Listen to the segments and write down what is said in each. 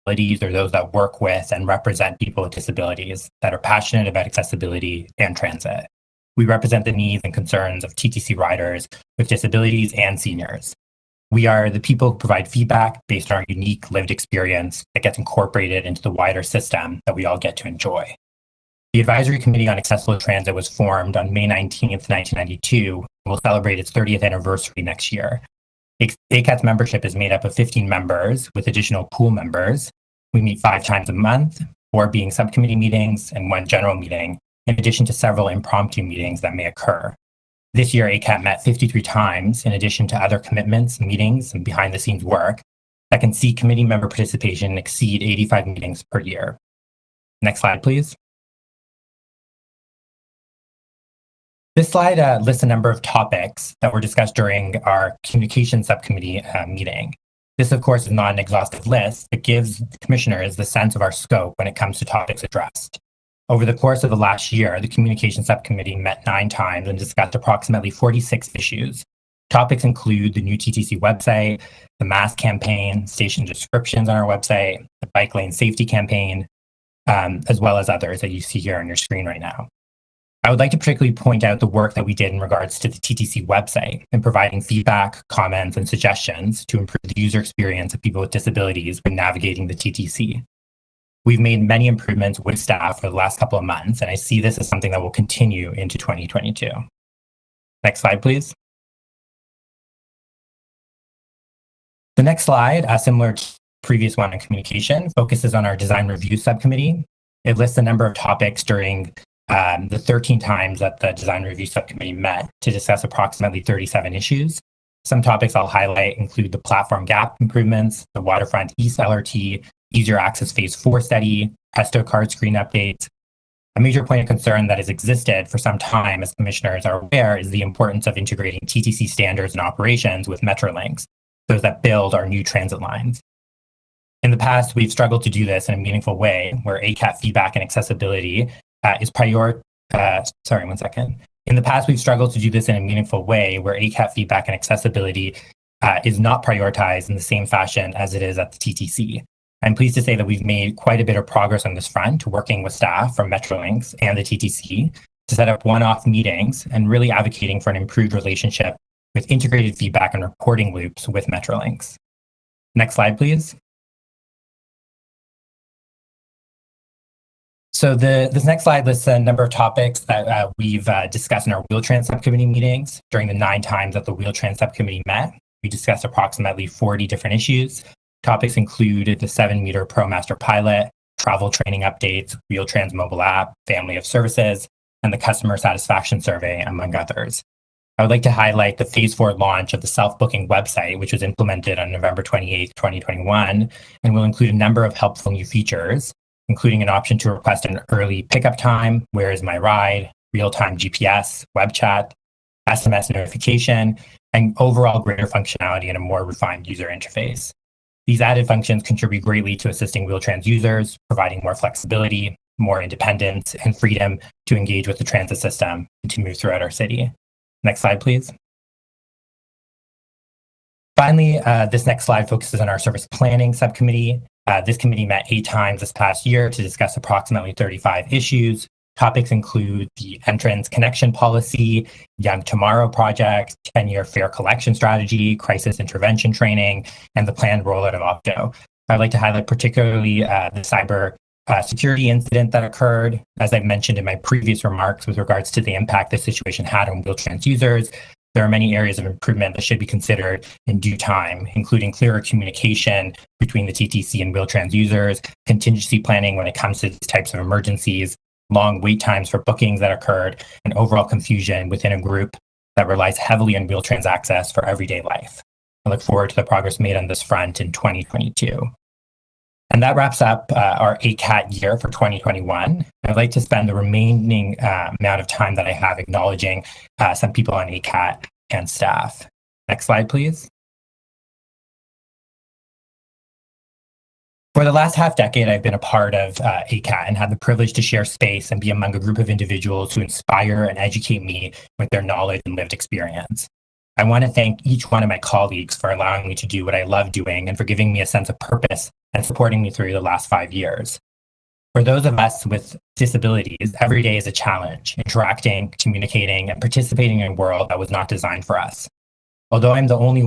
or those that work with and represent people with disabilities that are passionate about accessibility and transit. We represent the needs and concerns of TTC riders with disabilities and seniors. We are the people who provide feedback based on our unique lived experience that gets incorporated into the wider system that we all get to enjoy. The Advisory Committee on Accessible Transit was formed on May 19th, 1992, and will celebrate its 30th anniversary next year. ACAT's membership is made up of 15 members with additional pool members. We meet 5 times a month, 4 being subcommittee meetings and 1 general meeting, in addition to several impromptu meetings that may occur. This year, ACAP met 53 times, in addition to other commitments, meetings, and behind-the-scenes work that can see committee member participation exceed 85 meetings per year. Next slide, please. This slide lists a number of topics that were discussed during our communication subcommittee meeting. This, of course, is not an exhaustive list, but gives the commissioners the sense of our scope when it comes to topics addressed. Over the course of the last year, the Communication Subcommittee met 9 times and discussed approximately 46 issues. Topics include the new TTC website, the mask campaign, station descriptions on our website, the bike lane safety campaign, as well as others that you see here on your screen right now. I would like to particularly point out the work that we did in regards to the TTC website and providing feedback, comments, and suggestions to improve the user experience of people with disabilities when navigating the TTC. We've made many improvements with staff for the last couple of months, and I see this as something that will continue into 2022. Next slide, please. The next slide, similar to the previous one on communication, focuses on our design review subcommittee. It lists a number of topics during the 13 times that the design review subcommittee met to discuss approximately 37 issues. Some topics I'll highlight include the platform gap improvements, the waterfront East LRT, easier access phase 4 study, Presto card screen updates. A major point of concern that has existed for some time, as commissioners are aware, is the importance of integrating TTC standards and operations with Metrolinx, those that build our new transit lines. In the past, we've struggled to do this in a meaningful way, where ACAP feedback and accessibility is In the past, we've struggled to do this in a meaningful way, where ACAP feedback and accessibility is not prioritized in the same fashion as it is at the TTC. I'm pleased to say that we've made quite a bit of progress on this front, working with staff from Metrolinx and the TTC to set up one-off meetings and really advocating for an improved relationship with integrated feedback and reporting loops with Metrolinx. Next slide, please. So this next slide lists a number of topics that we've discussed in our Wheel-Trans subcommittee meetings. During the 9 times that the Wheel-Trans subcommittee met, we discussed approximately 40 different issues. Topics included the 7-meter ProMaster pilot, travel training updates, Wheel-Trans mobile app, family of services, and the customer satisfaction survey, among others. I would like to highlight the Phase 4 launch of the self-booking website, which was implemented on November 28, 2021, and will include a number of helpful new features, including an option to request an early pickup time, where is my ride, real-time GPS, web chat, SMS notification, and overall greater functionality and a more refined user interface. These added functions contribute greatly to assisting Wheel-Trans users, providing more flexibility, more independence, and freedom to engage with the transit system and to move throughout our city. Next slide, please. Finally, this next slide focuses on our service planning subcommittee. This committee met 8 times this past year to discuss approximately 35 issues. Topics include the entrance connection policy, Young Tomorrow project, 10-year fare collection strategy, crisis intervention training, and the planned rollout of Opto. I'd like to highlight particularly the cyber security incident that occurred. As I mentioned in my previous remarks with regards to the impact this situation had on Wheel-Trans users, there are many areas of improvement that should be considered in due time, including clearer communication between the TTC and Wheel-Trans users, contingency planning when it comes to these types of emergencies, long wait times for bookings that occurred, and overall confusion within a group that relies heavily on Wheel-Trans access for everyday life. I look forward to the progress made on this front in 2022. And that wraps up our ACAT year for 2021. I'd like to spend the remaining amount of time that I have acknowledging some people on ACAT and staff. Next slide, please. For the last half decade, I've been a part of ACAT and had the privilege to share space and be among a group of individuals who inspire and educate me with their knowledge and lived experience. I want to thank each one of my colleagues for allowing me to do what I love doing and for giving me a sense of purpose and supporting me through the last 5 years. For those of us with disabilities, every day is a challenge, interacting, communicating, and participating in a world that was not designed for us. Although I'm the only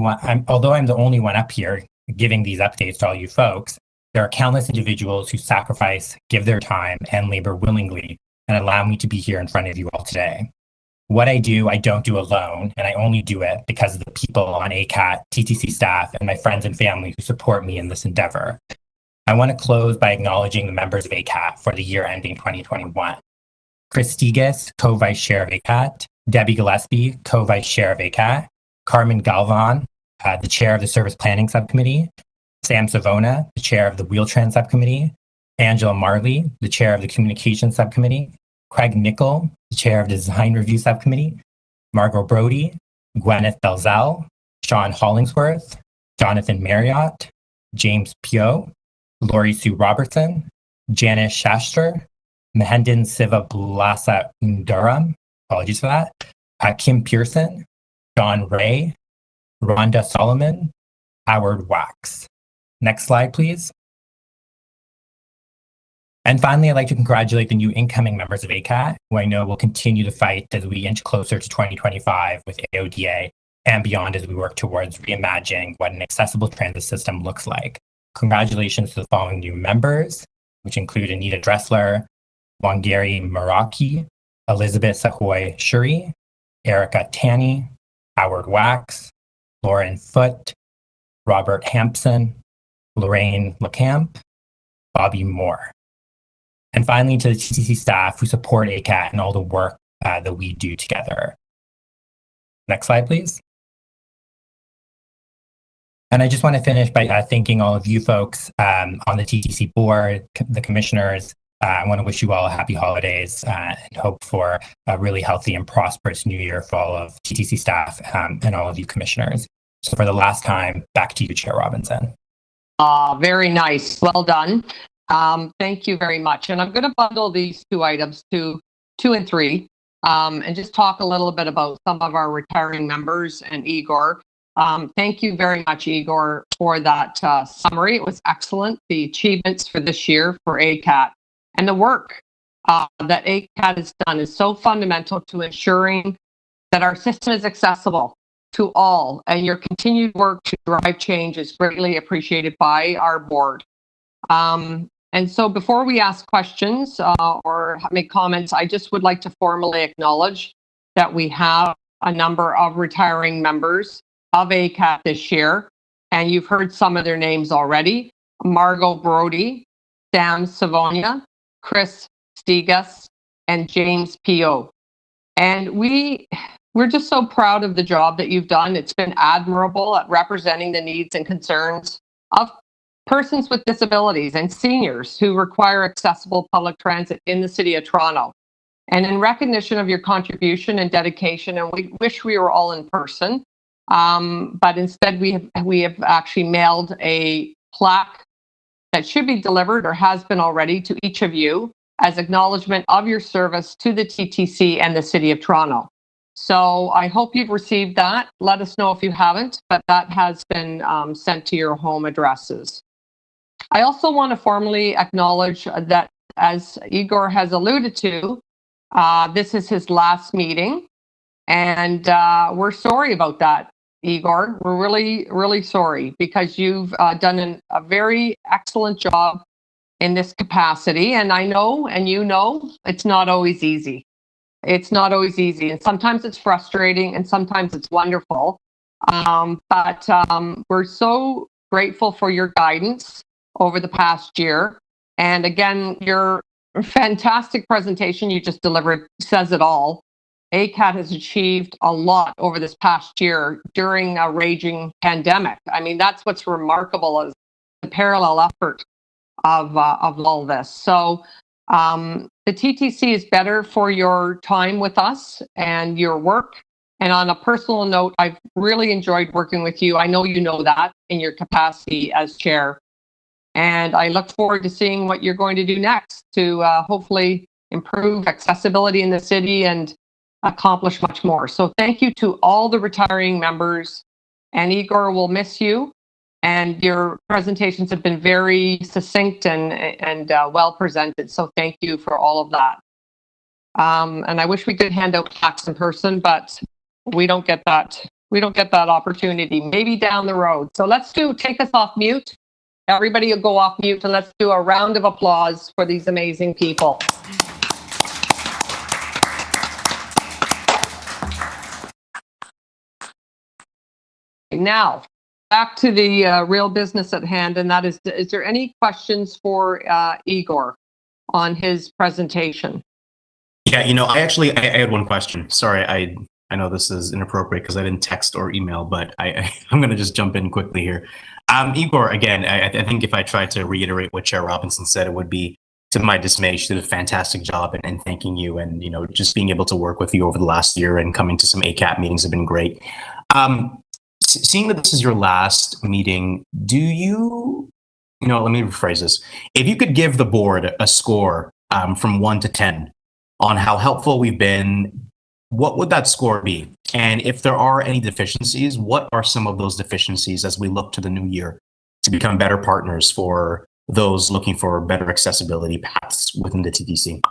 one up here giving these updates to all you folks, there are countless individuals who sacrifice, give their time, and labor willingly, and allow me to be here in front of you all today. What I do, I don't do alone, and I only do it because of the people on ACAT, TTC staff, and my friends and family who support me in this endeavor. I want to close by acknowledging the members of ACAT for the year ending 2021. Chris Stigas, co-vice chair of ACAT, Debbie Gillespie, co-vice chair of ACAT, Carmen Galvan, the chair of the Service Planning Subcommittee, Sam Savona, the chair of the Wheel-Trans Subcommittee, Angela Marley, the chair of the Communications Subcommittee, Craig Nickel, the chair of the Design Review Subcommittee, Margot Brody, Gwyneth Belzell, Sean Hollingsworth, Jonathan Marriott, James Pio, Lori Sue Robertson, Janice Shastra, Mahendran Siva Blasa Undaram, apologies for that, Kim Pearson, John Ray, Rhonda Solomon, Howard Wax. Next slide, please. And finally, I'd like to congratulate the new incoming members of ACAT, who I know will continue to fight as we inch closer to 2025 with AODA and beyond as we work towards reimagining what an accessible transit system looks like. Congratulations to the following new members, which include Anita Dressler, Wangari Maraki, Elizabeth Sahoy Shuri, Erica Tanny, Howard Wax, Lauren Foote, Robert Hampson, Lorraine LeCamp, Bobby Moore. And finally, to the TTC staff who support ACAT and all the work that we do together. Next slide, please. And I just want to finish by thanking all of you folks on the TTC board, the commissioners. I want to wish you all happy holidays and hope for a really healthy and prosperous new year for all of TTC staff and all of you commissioners. So for the last time, back to you, Chair Robinson. Very nice. Well done. Thank you very much. And I'm going to bundle these two items, two and three, and just talk a little bit about some of our retiring members and Igor. Thank you very much, Igor, for that summary. It was excellent. The achievements for this year for ACAT and the work that ACAT has done is so fundamental to ensuring that our system is accessible to all, and your continued work to drive change is greatly appreciated by our board. And so before we ask questions or make comments, I just would like to formally acknowledge that we have a number of retiring members of ACAT this year, and you've heard some of their names already: Margot Brody, Sam Savonia, Chris Stigas, and James Pio. And we're just so proud of the job that you've done. It's been admirable at representing the needs and concerns of persons with disabilities and seniors who require accessible public transit in the City of Toronto. And in recognition of your contribution and dedication, and we wish we were all in person, but instead we have actually mailed a plaque that should be delivered or has been already to each of you as acknowledgement of your service to the TTC and the City of Toronto. So I hope you've received that. Let us know if you haven't, but that has been sent to your home addresses. I also want to formally acknowledge that, as Igor has alluded to, this is his last meeting, and we're sorry about that, Igor. We're really, really sorry, because you've done a very excellent job in this capacity, and I know, and you know, it's not always easy. It's not always easy, and sometimes it's frustrating, and sometimes it's wonderful. But we're so grateful for your guidance over the past year. And again, your fantastic presentation you just delivered says it all. ACAT has achieved a lot over this past year during a raging pandemic. I mean, that's what's remarkable, is the parallel effort of all this. So the TTC is better for your time with us and your work. And on a personal note, I've really enjoyed working with you. I know you know that in your capacity as chair. And I look forward to seeing what you're going to do next to hopefully improve accessibility in the city and accomplish much more. So thank you to all the retiring members, and Igor, will miss you. And your presentations have been very succinct and well presented. So thank you for all of that. And I wish we could hand out plaques in person, but we don't get that. We don't get that opportunity. Maybe down the road. So take us off mute. Everybody will go off mute, and let's do a round of applause for these amazing people. Now, back to the real business at hand, and that is there any questions for Igor on his presentation? Yeah, I had one question. Sorry, I know this is inappropriate because I didn't text or email, but I'm going to just jump in quickly here. Igor, again, I think if I tried to reiterate what Chair Robinson said, it would be, to my dismay, she did a fantastic job, and thanking you, and just being able to work with you over the last year and coming to some Acap meetings have been great. Seeing that this is your last meeting, do you, let me rephrase this. If you could give the board a score from 1 to 10 on how helpful we've been, what would that score be? And if there are any deficiencies, what are some of those deficiencies as we look to the new year to become better partners for those looking for better accessibility paths within the TTC?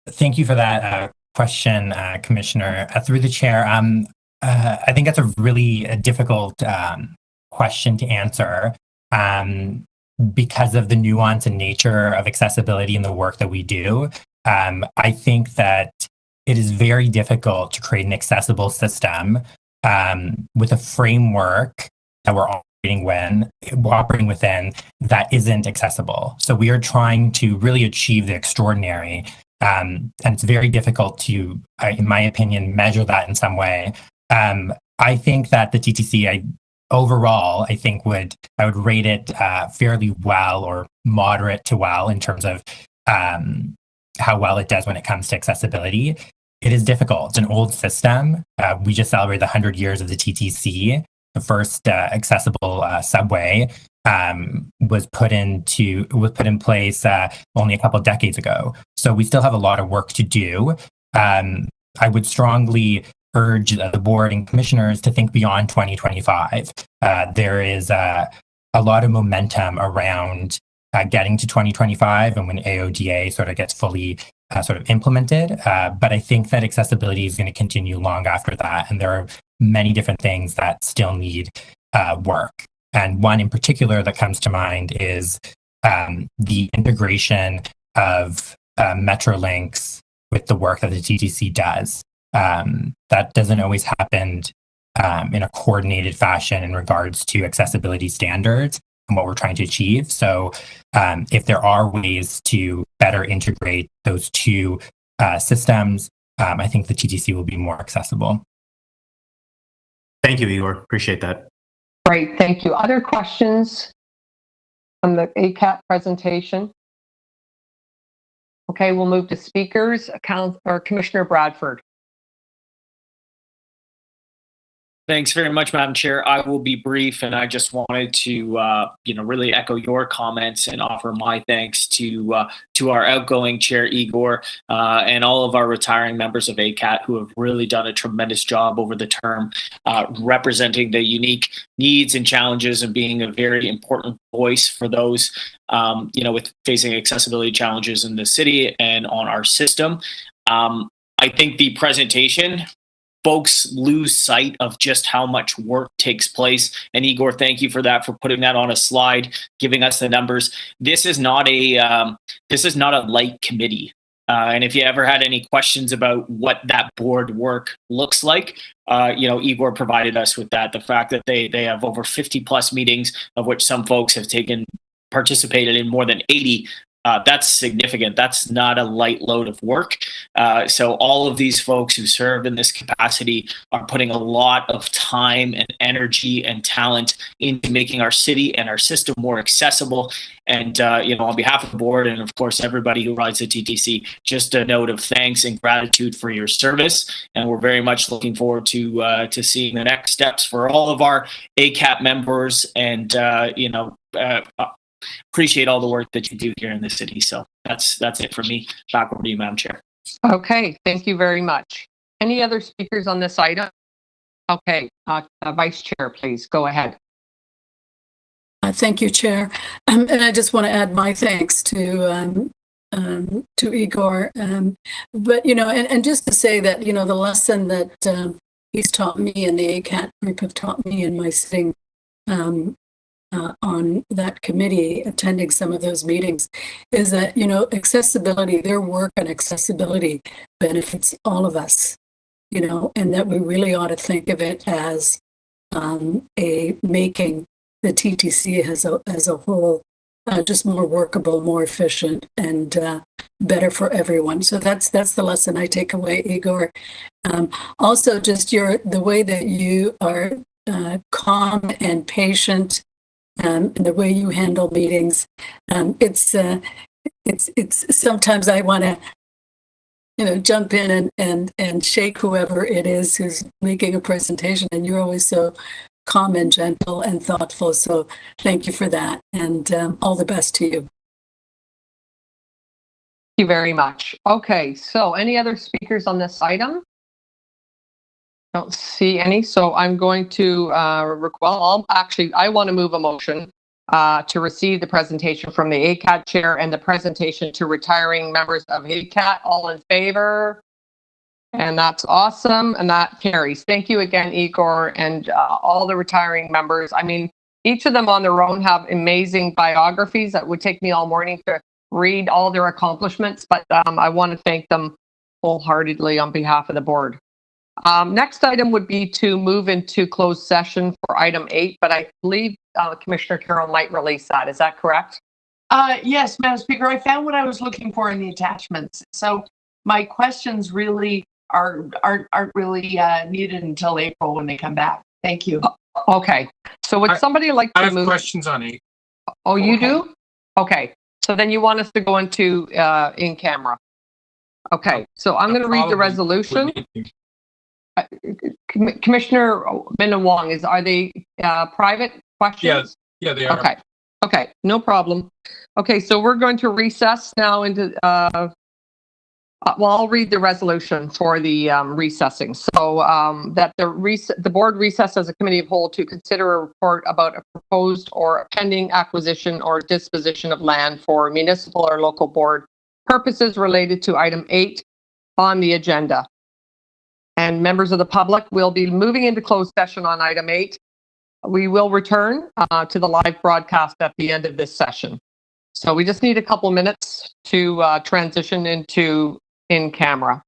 Thank you for that question, Commissioner. Through the chair, I think that's a really difficult question to answer because of the nuance and nature of accessibility in the work that we do. I think that it is very difficult to create an accessible system with a framework that we're operating within that isn't accessible. So we are trying to really achieve the extraordinary. And it's very difficult to, in my opinion, measure that in some way. I think that the TTC, overall, I would rate it fairly well, or moderate to well, in terms of how well it does when it comes to accessibility. It is difficult. It's an old system. We just celebrated the 100 years of the TTC. The first accessible subway was put in place only a couple of decades ago. So we still have a lot of work to do. I would strongly urge the board and commissioners to think beyond 2025. There is a lot of momentum around getting to 2025 and when AODA sort of gets fully sort of implemented. But I think that accessibility is going to continue long after that. And there are many different things that still need work. And one in particular that comes to mind is the integration of Metrolinx with the work that the TTC does. That doesn't always happen in a coordinated fashion in regards to accessibility standards and what we're trying to achieve. So if there are ways to better integrate those two systems, I think the TTC will be more accessible. Thank you, Igor. Appreciate that. Great, thank you. Other questions on the ACAP presentation? Okay, we'll move to speakers. Commissioner Bradford. Thanks very much, Madam Chair. I will be brief, and I just wanted to, really echo your comments and offer my thanks to our outgoing Chair Igor and all of our retiring members of ACAT who have really done a tremendous job over the term, representing the unique needs and challenges and being a very important voice for those, with facing accessibility challenges in the city and on our system. I think the presentation, folks lose sight of just how much work takes place. And Igor, thank you for that, for putting that on a slide, giving us the numbers. This is not a light committee. And if you ever had any questions about what that board work looks like, Igor provided us with that. The fact that they have over 50 plus meetings, of which some folks have participated in more than 80. That's significant. That's not a light load of work. So all of these folks who serve in this capacity are putting a lot of time and energy and talent into making our city and our system more accessible. And, on behalf of the board and, of course, everybody who rides the TTC, just a note of thanks and gratitude for your service. And we're very much looking forward to seeing the next steps for all of our ACAP members and, appreciate all the work that you do here in the city. So that's it for me. Back over to you, Madam Chair. Okay, thank you very much. Any other speakers on this item? Okay, Vice Chair, please go ahead. Thank you, Chair. And I just want to add my thanks to Igor. But, and just to say that, the lesson that he's taught me and the ACAT group have taught me in my sitting on that committee, attending some of those meetings, is that, accessibility, their work on accessibility benefits all of us, and that we really ought to think of it as making the TTC as a whole just more workable, more efficient, and better for everyone. So that's the lesson I take away, Igor. Also, just the way that you are calm and patient, and the way you handle meetings. It's sometimes I want to jump in and shake whoever it is who's making a presentation, and you're always so calm and gentle and thoughtful. So thank you for that, and all the best to you. Thank you very much. Okay, so any other speakers on this item? Don't see any, so I'm going to I want to move a motion to receive the presentation from the ACAT chair and the presentation to retiring members of ACAT. All in favor? And that's awesome, and that carries. Thank you again, Igor, and all the retiring members. I mean, each of them on their own have amazing biographies that would take me all morning to read all their accomplishments, but I want to thank them wholeheartedly on behalf of the board. Next item would be to move into closed session for item 8, but I believe Commissioner Carroll might release that. Is that correct? Yes, Madam Speaker, I found what I was looking for in the attachments. So my questions really aren't really needed until April when they come back. Thank you. Okay. So would somebody like to move? I have questions on 8. Oh, you do? Okay. So then you want us to go into in camera. Okay. So I'm going to read the resolution. Commissioner Wong, are they private questions? Yeah, they are. Okay, no problem. Okay, so we're going to recess now into, I'll read the resolution for the recessing. So that the board recess as a committee of whole to consider a report about a proposed or a pending acquisition or disposition of land for municipal or local board purposes related to item 8 on the agenda. And members of the public will be moving into closed session on item 8. We will return to the live broadcast at the end of this session. So we just need a couple minutes to transition into in camera.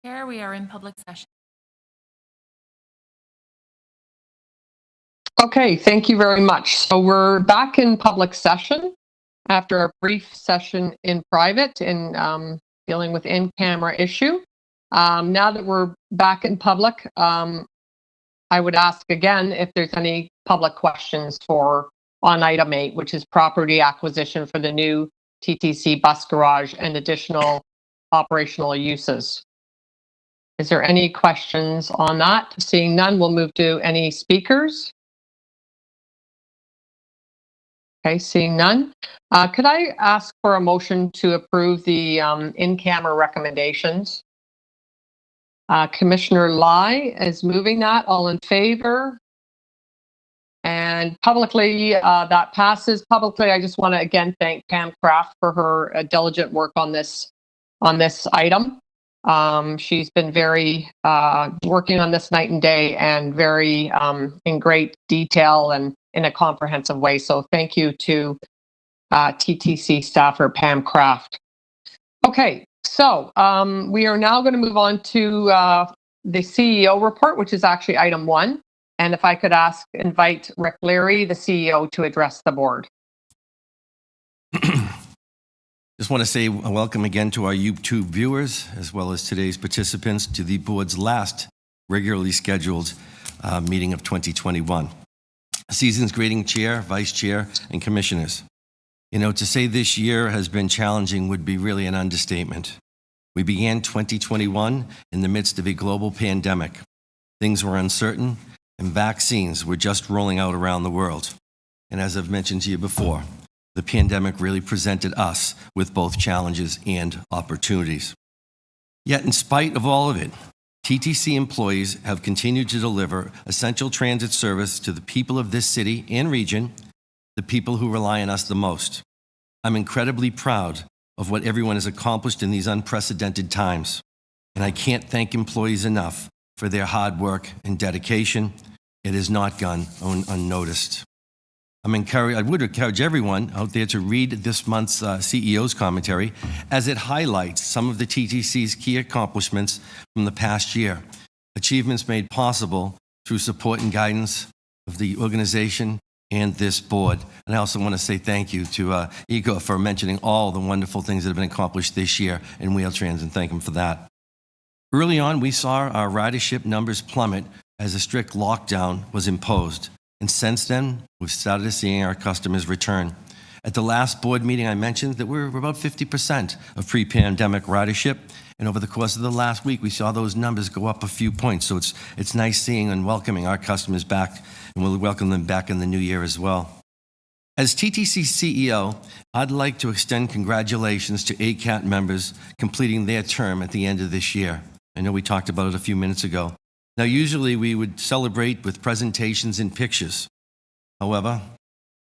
Chair, we are in public session. Okay, thank you very much. So we're back in public session after a brief session in private in dealing with in-camera issue. Now that we're back in public, I would ask again if there's any public questions on item 8, which is property acquisition for the new TTC bus garage and additional operational uses. Is there any questions on that? Seeing none, we'll move to any speakers. Okay, seeing none. Could I ask for a motion to approve the in-camera recommendations? Commissioner Lai is moving that. All in favor? And publicly, that passes. Publicly, I just want to again thank Pam Kraft for her diligent work on this item. She's been very working on this night and day and very in great detail and in a comprehensive way. So thank you to TTC staffer Pam Kraft. Okay, so we are now going to move on to the CEO report, which is actually item 1. And if I could invite Rick Leary, the CEO, to address the board. Just want to say welcome again to our YouTube viewers, as well as today's participants, to the board's last regularly scheduled meeting of 2021. Season's greeting chair, vice chair, and commissioners. You know, to say this year has been challenging would be really an understatement. We began 2021 in the midst of a global pandemic. Things were uncertain, and vaccines were just rolling out around the world. And as I've mentioned to you before, the pandemic really presented us with both challenges and opportunities. Yet in spite of all of it, TTC employees have continued to deliver essential transit service to the people of this city and region, the people who rely on us the most. I'm incredibly proud of what everyone has accomplished in these unprecedented times, and I can't thank employees enough for their hard work and dedication. It has not gone unnoticed. I would encourage everyone out there to read this month's CEO's commentary, as it highlights some of the TTC's key accomplishments from the past year, achievements made possible through support and guidance of the organization and this board. And I also want to say thank you to Igor for mentioning all the wonderful things that have been accomplished this year in Wheel-Trans, and thank him for that. Early on, we saw our ridership numbers plummet as a strict lockdown was imposed. And since then, we've started seeing our customers return. At the last board meeting, I mentioned that we're about 50% of pre-pandemic ridership. And over the course of the last week, we saw those numbers go up a few points. So it's nice seeing and welcoming our customers back, and we'll welcome them back in the new year as well. As TTC CEO, I'd like to extend congratulations to Acap members completing their term at the end of this year. I know we talked about it a few minutes ago. Now, usually we would celebrate with presentations and pictures. However,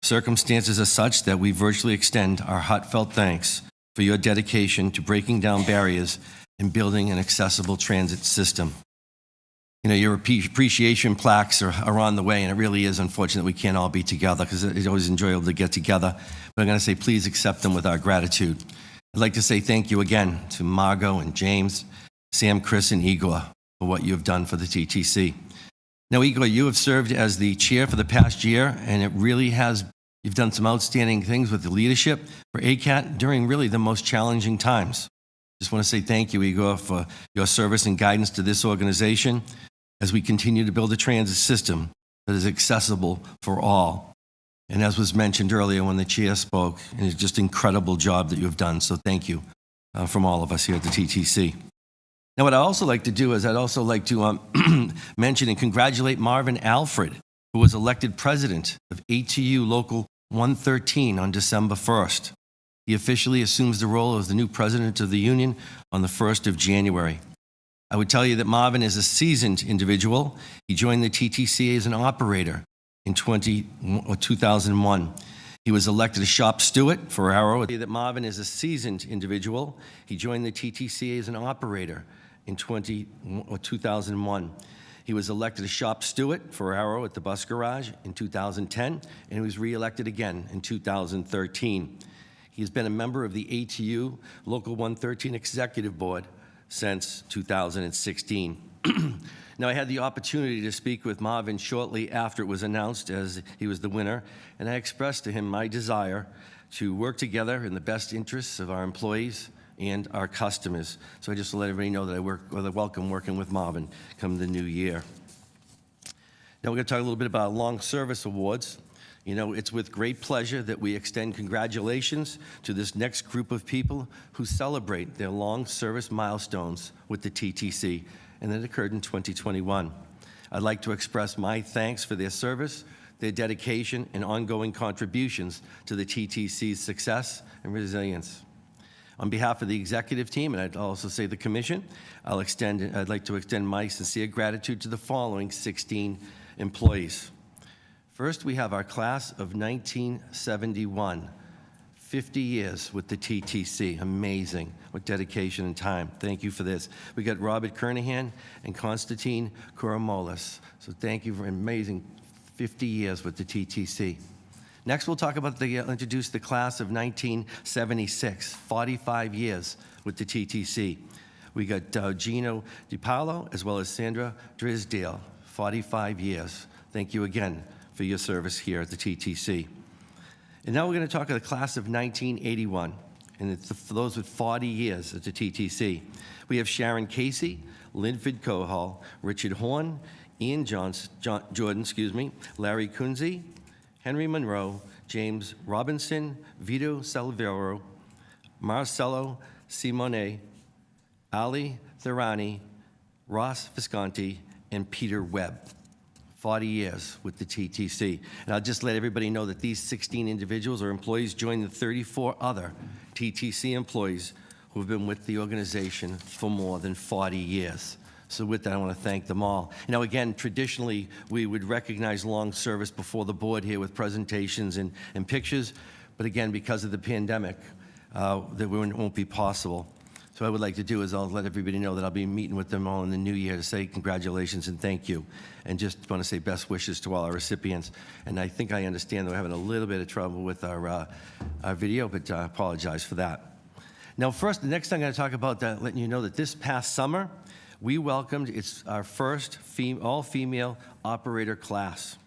circumstances are such that we virtually extend our heartfelt thanks for your dedication to breaking down barriers and building an accessible transit system. You know, your appreciation plaques are on the way, and it really is unfortunate we can't all be together, because it's always enjoyable to get together. But I'm going to say please accept them with our gratitude. I'd like to say thank you again to Margot and James, Sam, Chris, and Igor for what you have done for the TTC. Now, Igor, you have served as the chair for the past year, and it really has, you've done some outstanding things with the leadership for Acap during really the most challenging times. Just want to say thank you, Igor, for your service and guidance to this organization as we continue to build a transit system that is accessible for all. And as was mentioned earlier when the chair spoke, it's just an incredible job that you have done. So thank you from all of us here at the TTC. Now, what I'd also like to do is I'd also like to mention and congratulate Marvin Alfred, who was elected president of ATU Local 113 on December 1st. He officially assumes the role of the new president of the union on the 1st of January. I would tell you that Marvin is a seasoned individual. He joined the TTC as an operator in 2001. He was elected a shop steward for Arrow. That Marvin is a seasoned individual. He joined the TTC as an operator in 2001. He was elected a shop steward for Arrow at the bus garage in 2010, and he was re-elected again in 2013. He has been a member of the ATU Local 113 Executive Board since 2016. Now, I had the opportunity to speak with Marvin shortly after it was announced as he was the winner, and I expressed to him my desire to work together in the best interests of our employees and our customers. So I just want to let everybody know that I welcome working with Marvin come the new year. Now we're going to talk a little bit about long service awards. You know, it's with great pleasure that we extend congratulations to this next group of people who celebrate their long service milestones with the TTC, and that occurred in 2021. I'd like to express my thanks for their service, their dedication, and ongoing contributions to the TTC's success and resilience. On behalf of the executive team, and I'd also say the commission, I'd like to extend my sincere gratitude to the following 16 employees. First, we have our class of 1971, 50 years with the TTC. Amazing. What dedication and time. Thank you for this. We got Robert Kernahan and Konstantin Kouromolis. So thank you for amazing 50 years with the TTC. Next, we'll talk about introduce the class of 1976, 45 years with the TTC. We got Gino DiPaolo as well as Sandra Drisdale, 45 years. Thank you again for your service here at the TTC. And now we're going to talk about the class of 1981, and it's for those with 40 years at the TTC. We have Sharon Casey, Linford Cohal, Richard Horn, Ian Jordan, Larry Kunze, Henry Monroe, James Robinson, Vito Salvero, Marcello Simone, Ali Thirani, Ross Visconti, and Peter Webb. 40 years with the TTC. And I'll just let everybody know that these 16 individuals or employees join the 34 other TTC employees who have been with the organization for more than 40 years. So with that, I want to thank them all. You know, again, traditionally, we would recognize long service before the board here with presentations and pictures, but again, because of the pandemic, that won't be possible. So what I would like to do is I'll let everybody know that I'll be meeting with them all in the new year to say congratulations and thank you. And just want to say best wishes to all our recipients. And I think I understand that we're having a little bit of trouble with our video, but I apologize for that. Now first, the next thing I'm going to talk about, letting you know that this past summer, we welcomed, it's our first all-female operator class.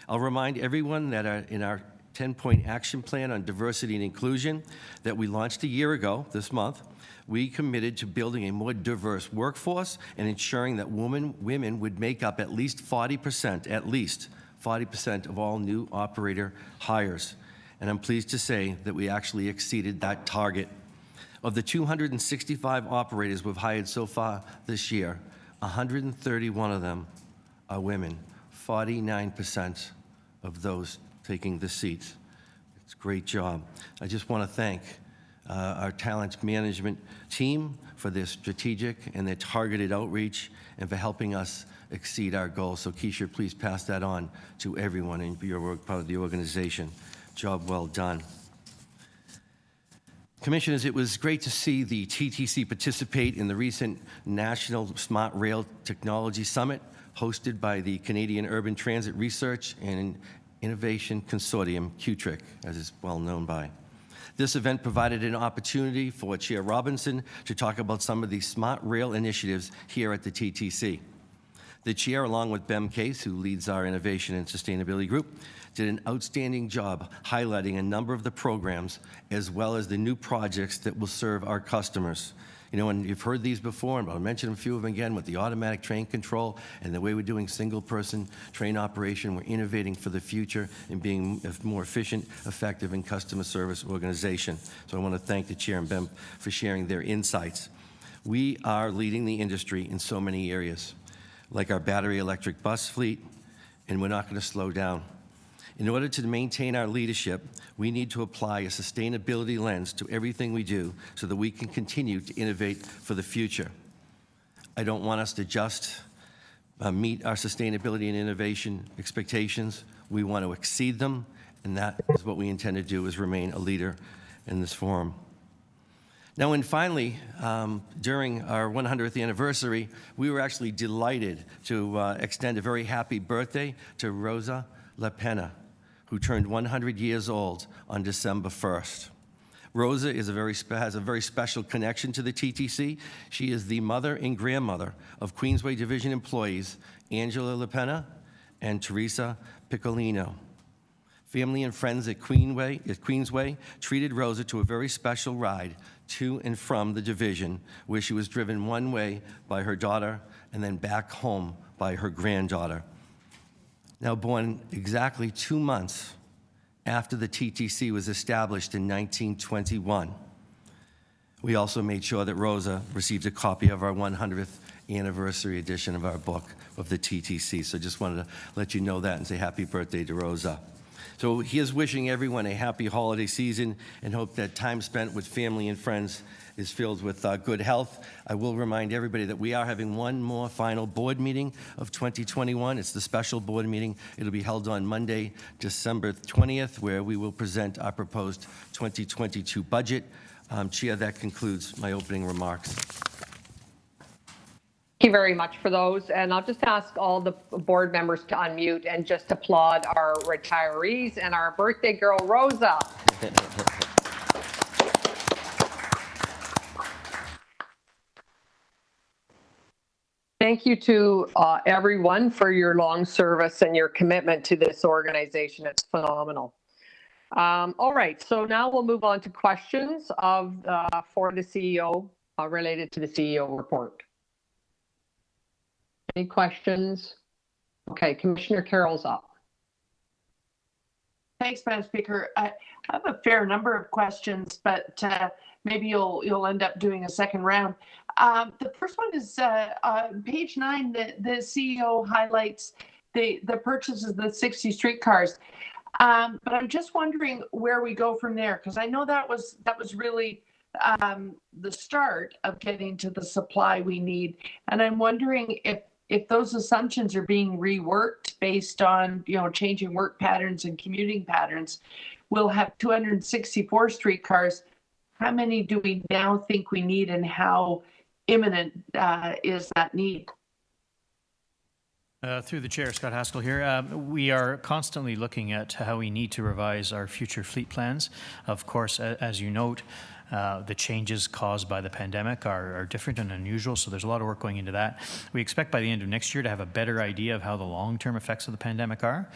I'll remind everyone that in our 10-point action plan on diversity and inclusion that we launched a year ago this month, we committed to building a more diverse workforce and ensuring that women would make up at least 40% of all new operator hires. And I'm pleased to say that we actually exceeded that target. Of the 265 operators we've hired so far this year, 131 of them are women, 49% of those taking the seats. It's a great job. I just want to thank our talent management team for their strategic and their targeted outreach and for helping us exceed our goals. So Keisha, please pass that on to everyone in your part of the organization. Job well done. Commissioners, it was great to see the TTC participate in the recent National Smart Rail Technology Summit hosted by the Canadian Urban Transit Research and Innovation Consortium, QTRIC, as it's well known by. This event provided an opportunity for Chair Robinson to talk about some of the smart rail initiatives here at the TTC. The chair, along with Bem Case, who leads our innovation and sustainability group, did an outstanding job highlighting a number of the programs as well as the new projects that will serve our customers. You know, and you've heard these before, but I'll mention a few of them again with the automatic train control and the way we're doing single-person train operation. We're innovating for the future and being a more efficient, effective, and customer service organization. So I want to thank the chair and Bem for sharing their insights. We are leading the industry in so many areas, like our battery electric bus fleet, and we're not going to slow down. In order to maintain our leadership, we need to apply a sustainability lens to everything we do so that we can continue to innovate for the future. I don't want us to just meet our sustainability and innovation expectations. We want to exceed them, and that is what we intend to do, is remain a leader in this forum. Now, and finally, during our 100th anniversary, we were actually delighted to extend a very happy birthday to Rosa La Pena, who turned 100 years old on December 1st. Rosa has a very special connection to the TTC. She is the mother and grandmother of Queensway Division employees Angela LaPena and Teresa Piccolino. Family and friends at Queensway treated Rosa to a very special ride to and from the division, where she was driven one way by her daughter and then back home by her granddaughter. Now, born exactly 2 months after the TTC was established in 1921, we also made sure that Rosa received a copy of our 100th anniversary edition of our book of the TTC. So just wanted to let you know that and say happy birthday to Rosa. So here's wishing everyone a happy holiday season and hope that time spent with family and friends is filled with good health. I will remind everybody that we are having one more final board meeting of 2021. It's the special board meeting. It'll be held on Monday, December 20th, where we will present our proposed 2022 budget. Chair, that concludes my opening remarks. Thank you very much for those. And I'll just ask all the board members to unmute and just applaud our retirees and our birthday girl, Rosa. Thank you to everyone for your long service and your commitment to this organization. It's phenomenal. All right, so now we'll move on to questions for the CEO related to the CEO report. Any questions? Okay, Commissioner Carroll's up. Thanks, Madam Speaker. I have a fair number of questions, but maybe you'll end up doing a second round. The first one is page 9. The CEO highlights the purchases of the 60 streetcars, but I'm just wondering where we go from there, because I know that was really the start of getting to the supply we need, and I'm wondering if those assumptions are being reworked based on, changing work patterns and commuting patterns. We'll have 264 streetcars. How many do we now think we need, and how imminent is that need? Through the chair, Scott Haskell here. We are constantly looking at how we need to revise our future fleet plans. Of course, as you note, the changes caused by the pandemic are different and unusual, so there's a lot of work going into that. We expect by the end of next year to have a better idea of how the long-term effects of the pandemic are.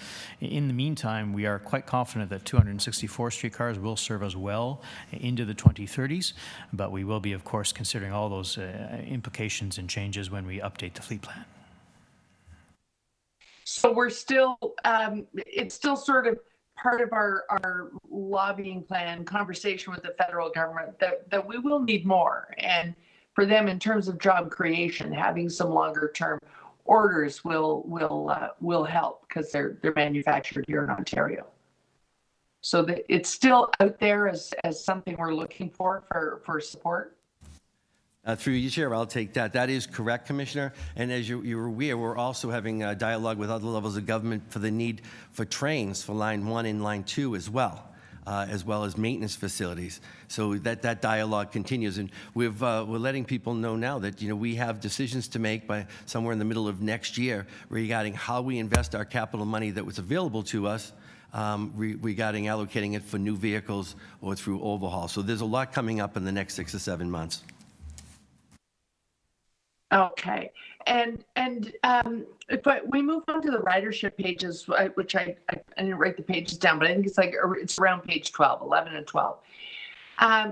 In the meantime, we are quite confident that 264 streetcars will serve us well into the 2030s, but we will be, of course, considering all those implications and changes when we update the fleet plan. So we're still, it's still sort of part of our lobbying plan conversation with the federal government that we will need more, and for them in terms of job creation, having some longer term orders will help, because they're manufactured here in Ontario. So it's still out there as something we're looking for support. Through you, Chair, I'll take that. That is correct, Commissioner. And as you're aware, we're also having a dialogue with other levels of government for the need for trains for Line 1 and Line 2 as well as maintenance facilities. So that dialogue continues. And we're letting people know now that, we have decisions to make by somewhere in the middle of next year regarding how we invest our capital money that was available to us regarding allocating it for new vehicles or through overhaul. So there's a lot coming up in the next 6 to 7 months. Okay, and if we move on to the ridership pages, which I didn't write the pages down, but I think it's around page 12, 11 and 12.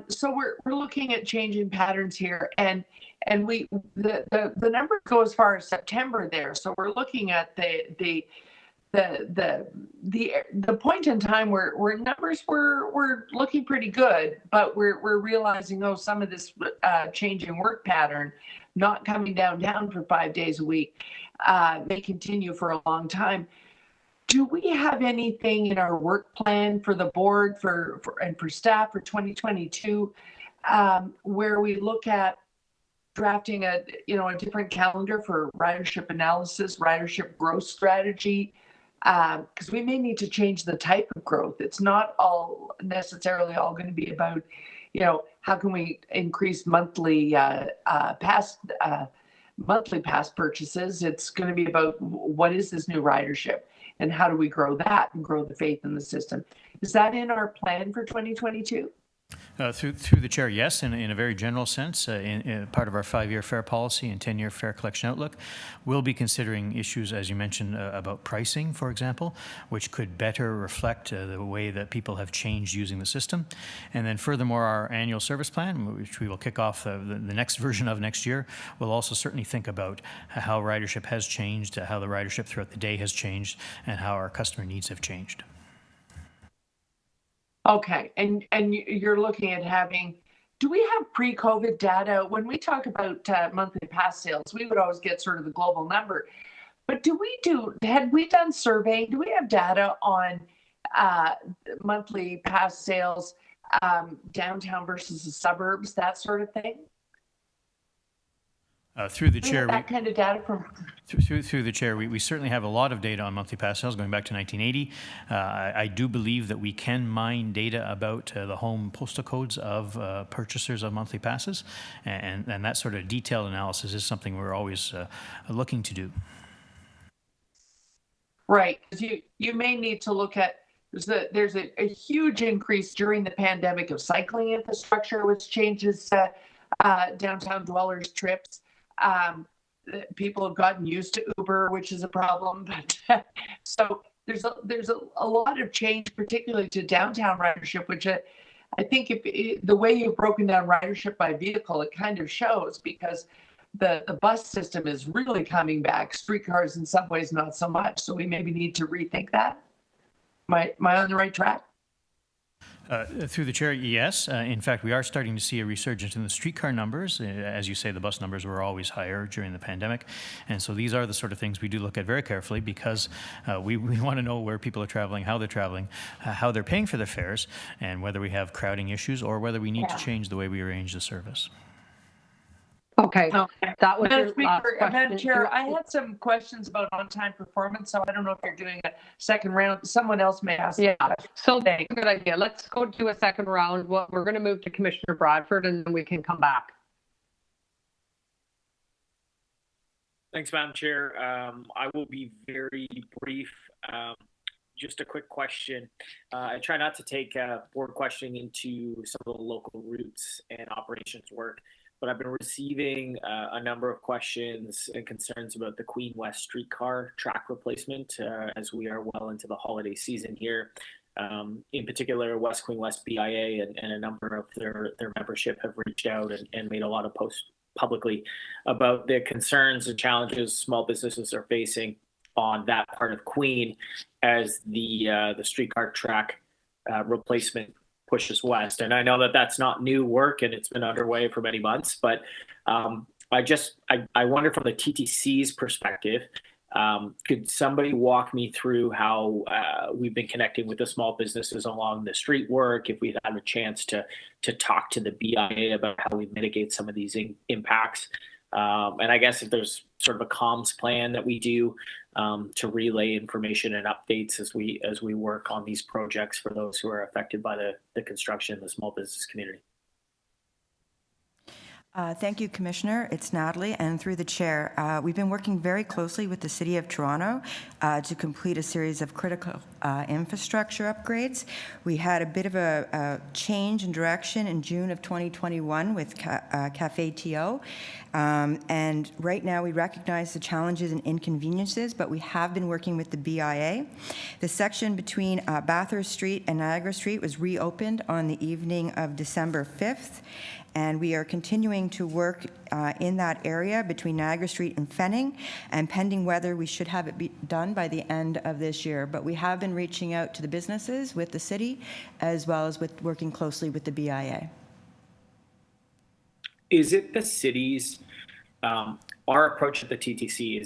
So we're looking at changing patterns here, and the numbers go as far as September there. So we're looking at the point in time where numbers were looking pretty good, but we're realizing, some of this changing work pattern, not coming down for 5 days a week, may continue for a long time. Do we have anything in our work plan for the board and for staff for 2022 where we look at drafting a different calendar for ridership analysis, ridership growth strategy? Because we may need to change the type of growth. It's not necessarily all going to be about, how can we increase monthly pass purchases. It's going to be about what is this new ridership and how do we grow that and grow the faith in the system. Is that in our plan for 2022? Through the chair, yes, in a very general sense. In part of our 5-year fare policy and 10-year fare collection outlook, we'll be considering issues, as you mentioned, about pricing, for example, which could better reflect the way that people have changed using the system. And then furthermore, our annual service plan, which we will kick off the next version of next year, will also certainly think about how ridership has changed, how the ridership throughout the day has changed, and how our customer needs have changed. Okay, and you're looking at having, do we have pre-COVID data? When we talk about monthly pass sales, we would always get sort of the global number. But had we done surveying? Do we have data on monthly pass sales downtown versus the suburbs, that sort of thing? Through the chair, that kind of data from through the chair, we certainly have a lot of data on monthly pass sales going back to 1980. I do believe that we can mine data about the home postal codes of purchasers of monthly passes, and that sort of detailed analysis is something we're always looking to do. Right, because you may need to look at. There's a huge increase during the pandemic of cycling infrastructure, which changes downtown dwellers' trips. People have gotten used to Uber, which is a problem. But so there's a lot of change, particularly to downtown ridership, which I think the way you've broken down ridership by vehicle, it kind of shows, because the bus system is really coming back. Streetcars in some ways not so much. So we maybe need to rethink that. Am I on the right track? Through the chair, yes. In fact, we are starting to see a resurgence in the streetcar numbers. As you say, the bus numbers were always higher during the pandemic. And so these are the sort of things we do look at very carefully, because we want to know where people are traveling, how they're paying for their fares, and whether we have crowding issues or whether we need to change the way we arrange the service. Okay, that was your last question. Madam Chair, I had some questions about on-time performance, so I don't know if you're doing a second round. Someone else may ask. Yeah, so that's a good idea. Let's go to a second round. We're going to move to Commissioner Bradford, and then we can come back. Thanks, Madam Chair. I will be very brief. Just a quick question. I try not to take board questioning into some of the local routes and operations work, but I've been receiving a number of questions and concerns about the Queen West streetcar track replacement as we are well into the holiday season here. In particular, West Queen West BIA and a number of their membership have reached out and made a lot of posts publicly about the concerns and challenges small businesses are facing on that part of Queen as the streetcar track replacement pushes west. And I know that that's not new work and it's been underway for many months, but I wonder from the TTC's perspective, could somebody walk me through how we've been connecting with the small businesses along the street work, if we've had a chance to talk to the BIA about how we mitigate some of these impacts? And I guess if there's sort of a comms plan that we do to relay information and updates as we work on these projects for those who are affected by the construction in the small business community. Thank you, Commissioner. It's Natalie, and through the chair, we've been working very closely with the City of Toronto to complete a series of critical infrastructure upgrades. We had a bit of a change in direction in June of 2021 with Cafe TO, and right now we recognize the challenges and inconveniences, but we have been working with the BIA. The section between Bathurst Street and Niagara Street was reopened on the evening of December 5th, and we are continuing to work in that area between Niagara Street and Fenning, and pending weather, we should have it be done by the end of this year. But we have been reaching out to the businesses with the city, as well as with working closely with the BIA. Is it the city's, our approach at the TTC,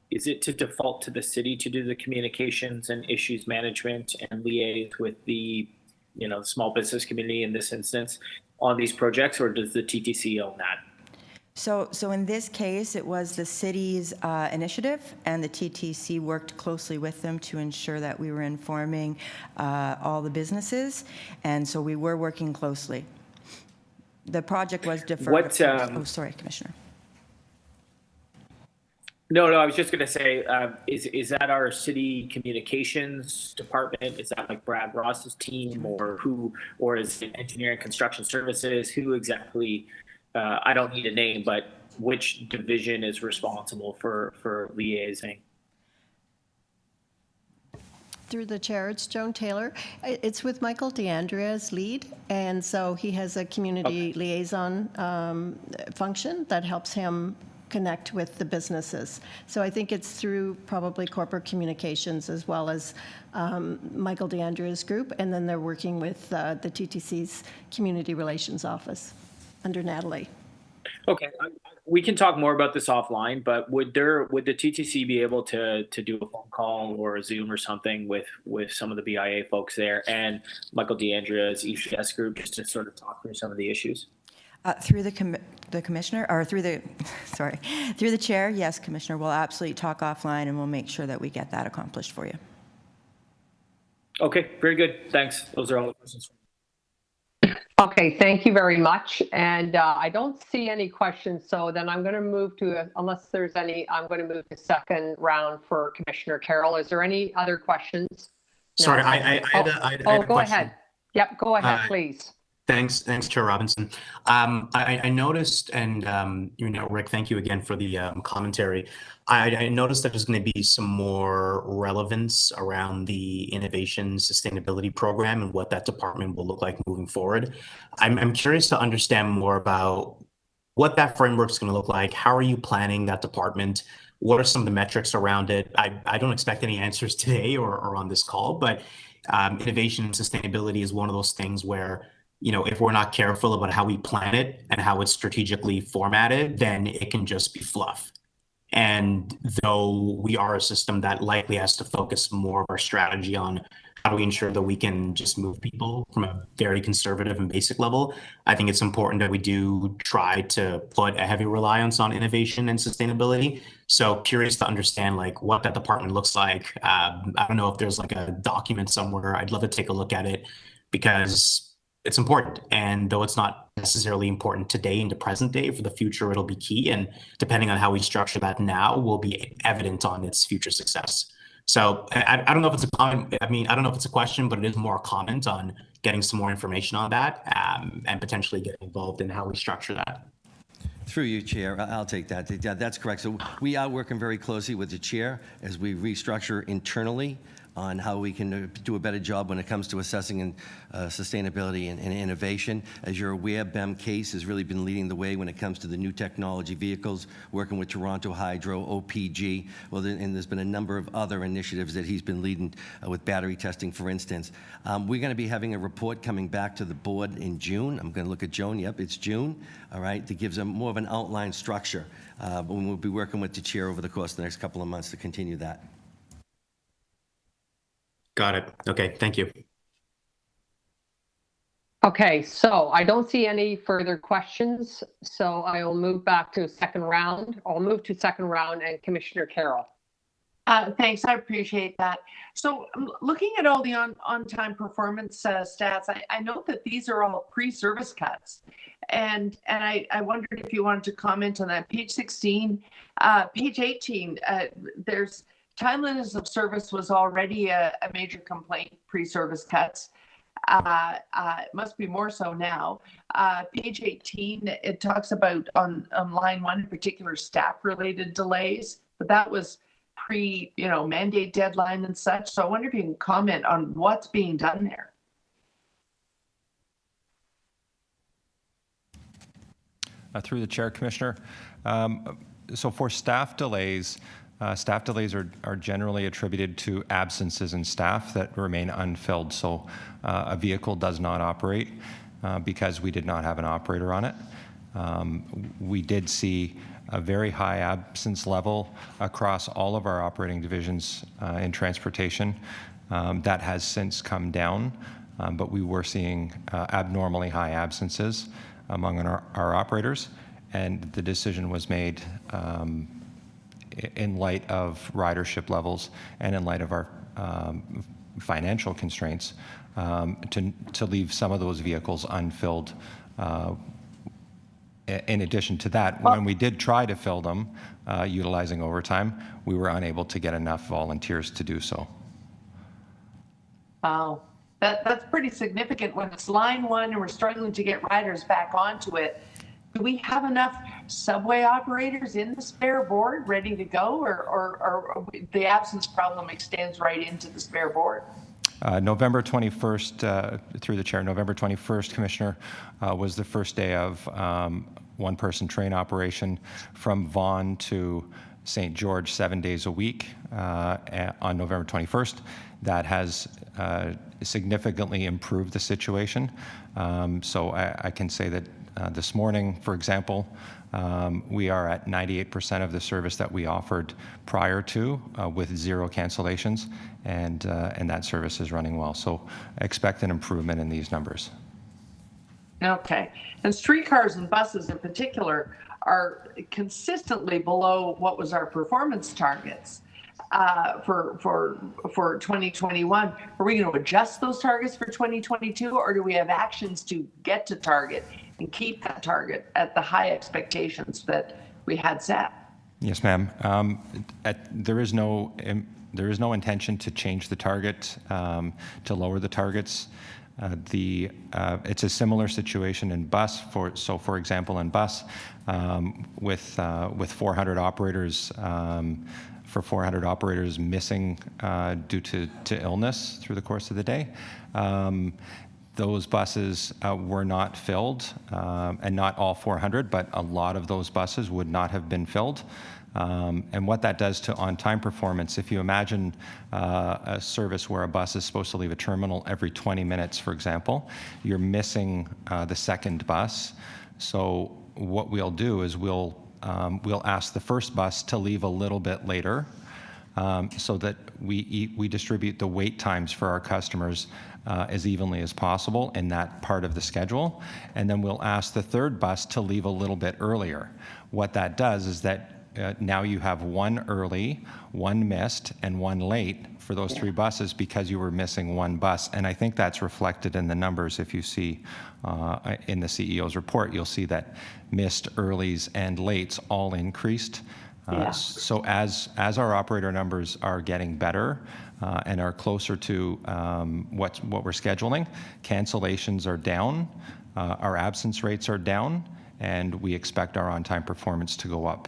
is it to default to the city to do the communications and issues management and liaise with the small business community in this instance on these projects, or does the TTC own that? So in this case, it was the city's initiative, and the TTC worked closely with them to ensure that we were informing all the businesses, and so we were working closely. The project was deferred. What? Oh, sorry, Commissioner. No, I was just going to say, is that our city communications department? Is that like Brad Ross's team, or who, or is it engineering construction services? Who exactly? I don't need a name, but which division is responsible for liaising? Through the chair, it's Joan Taylor. It's with Michael DeAndrea's lead, and so he has a community liaison function that helps him connect with the businesses. So I think it's through probably corporate communications as well as Michael DeAndrea's group, and then they're working with the TTC's community relations office under Natalie. Okay, we can talk more about this offline, but would the TTC be able to do a phone call or a Zoom or something with some of the BIA folks there and Michael DeAndrea's ECS group, just to sort of talk through some of the issues? Through the commissioner, or through the, sorry, through the chair, yes, Commissioner, we'll absolutely talk offline and we'll make sure that we get that accomplished for you. Okay, very good. Thanks. Those are all the questions. Okay, thank you very much. And I don't see any questions, so then I'm going to move to, unless there's any, I'm going to move to second round for Commissioner Carroll. Is there any other questions? No. Sorry, I had a go question. ahead. Yep, go ahead, please. Thanks, Chair Robinson. I noticed, and Rick, thank you again for the commentary. I noticed that there's going to be some more relevance around the innovation sustainability program and what that department will look like moving forward. I'm curious to understand more about what that framework is going to look like. How are you planning that department? What are some of the metrics around it? I don't expect any answers today or on this call, but innovation and sustainability is one of those things where, if we're not careful about how we plan it and how it's strategically formatted, then it can just be fluff. And though we are a system that likely has to focus more of our strategy on how do we ensure that we can just move people from a very conservative and basic level, I think it's important that we do try to put a heavy reliance on innovation and sustainability. So curious to understand what that department looks like. I don't know if there's a document somewhere. I'd love to take a look at it because it's important. And though it's not necessarily important today into present day, for the future, it'll be key. And depending on how we structure that now will be evident on its future success. So I don't know if it's a comment. I don't know if it's a question, but it is more a comment on getting some more information on that and potentially getting involved in how we structure that. Through you, Chair, I'll take that. Yeah, that's correct. So we are working very closely with the Chair as we restructure internally on how we can do a better job when it comes to assessing sustainability and innovation. As you're aware, BEM Case has really been leading the way when it comes to the new technology vehicles, working with Toronto Hydro, OPG, and there's been a number of other initiatives that he's been leading with battery testing, for instance. We're going to be having a report coming back to the board in June. I'm going to look at Joan. Yep, it's June, all right, that gives them more of an outline structure. But we'll be working with the Chair over the course of the next couple of months to continue that. Got it. Okay, thank you. Okay, so I don't see any further questions, so I will move back to second round. I'll move to second round and Commissioner Carroll. Thanks, I appreciate that. So looking at all the on-time performance stats, I note that these are all pre-service cuts. And I wondered if you wanted to comment on that. Page 16, page 18, there's timeliness of service was already a major complaint pre-service cuts. It must be more so now. Page 18, it talks about on line 1 in particular staff-related delays, but that was mandate deadline and such. So I wonder if you can comment on what's being done there. Through the chair, Commissioner. So for staff delays are generally attributed to absences in staff that remain unfilled. So a vehicle does not operate because we did not have an operator on it. We did see a very high absence level across all of our operating divisions in transportation. That has since come down, but we were seeing abnormally high absences among our operators, and the decision was made in light of ridership levels and in light of our financial constraints to leave some of those vehicles unfilled in addition to that, when we did try to fill them utilizing overtime, we were unable to get enough volunteers to do so. Wow, that's pretty significant when it's line one and we're struggling to get riders back onto it. Do we have enough subway operators in the spare board ready to go, or the absence problem extends right into the spare board? November 21st, through the chair, November 21st, Commissioner, was the first day of one-person train operation from Vaughan to St. George 7 days a week on November 21st. That has significantly improved the situation. So I can say that this morning, for example, we are at 98% of the service that we offered prior to with 0 cancellations, and that service is running well. So expect an improvement in these numbers. Okay. And streetcars and buses in particular are consistently below what was our performance targets for 2021. Are we going to adjust those targets for 2022, or do we have actions to get to target and keep that target at the high expectations that we had set? Yes, ma'am. There is no intention to change the target, to lower the targets. It's a similar situation in bus. For example, in bus, with 400 operators, for 400 operators missing due to illness through the course of the day, those buses were not filled, and not all 400, but a lot of those buses would not have been filled. And what that does to on-time performance, if you imagine a service where a bus is supposed to leave a terminal every 20 minutes, for example, you're missing the second bus. So what we'll do is we'll ask the first bus to leave a little bit later, so that we distribute the wait times for our customers as evenly as possible in that part of the schedule. And then we'll ask the third bus to leave a little bit earlier. What that does is that now you have one early, one missed, and one late for those 3 buses because you were missing one bus. And I think that's reflected in the numbers. If you see in the CEO's report, you'll see that missed, earlies, and lates all increased. So as our operator numbers are getting better and are closer to what we're scheduling, cancellations are down, our absence rates are down, and we expect our on-time performance to go up.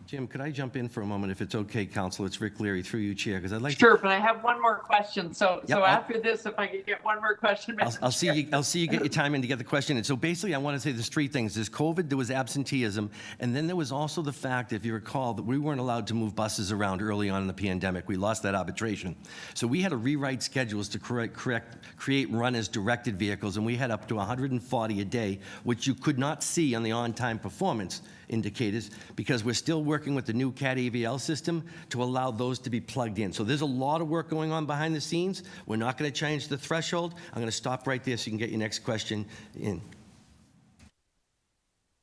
Jim, could I jump in for a moment, if it's okay, Council? It's Rick Leary, through you, Chair, because I'd like Sure, but I have one more question. So after this, if I could get one more question. I'll see you get your time in to get the question in. So basically, I want to say there's 3 things. There's COVID, there was absenteeism, and then there was also the fact, if you recall, that we weren't allowed to move buses around early on in the pandemic. We lost that arbitration. So we had to rewrite schedules to create run-as-directed vehicles, and we had up to 140 a day, which you could not see on the on-time performance indicators, because we're still working with the new CAT AVL system to allow those to be plugged in. So there's a lot of work going on behind the scenes. We're not going to change the threshold. I'm going to stop right there so you can get your next question in.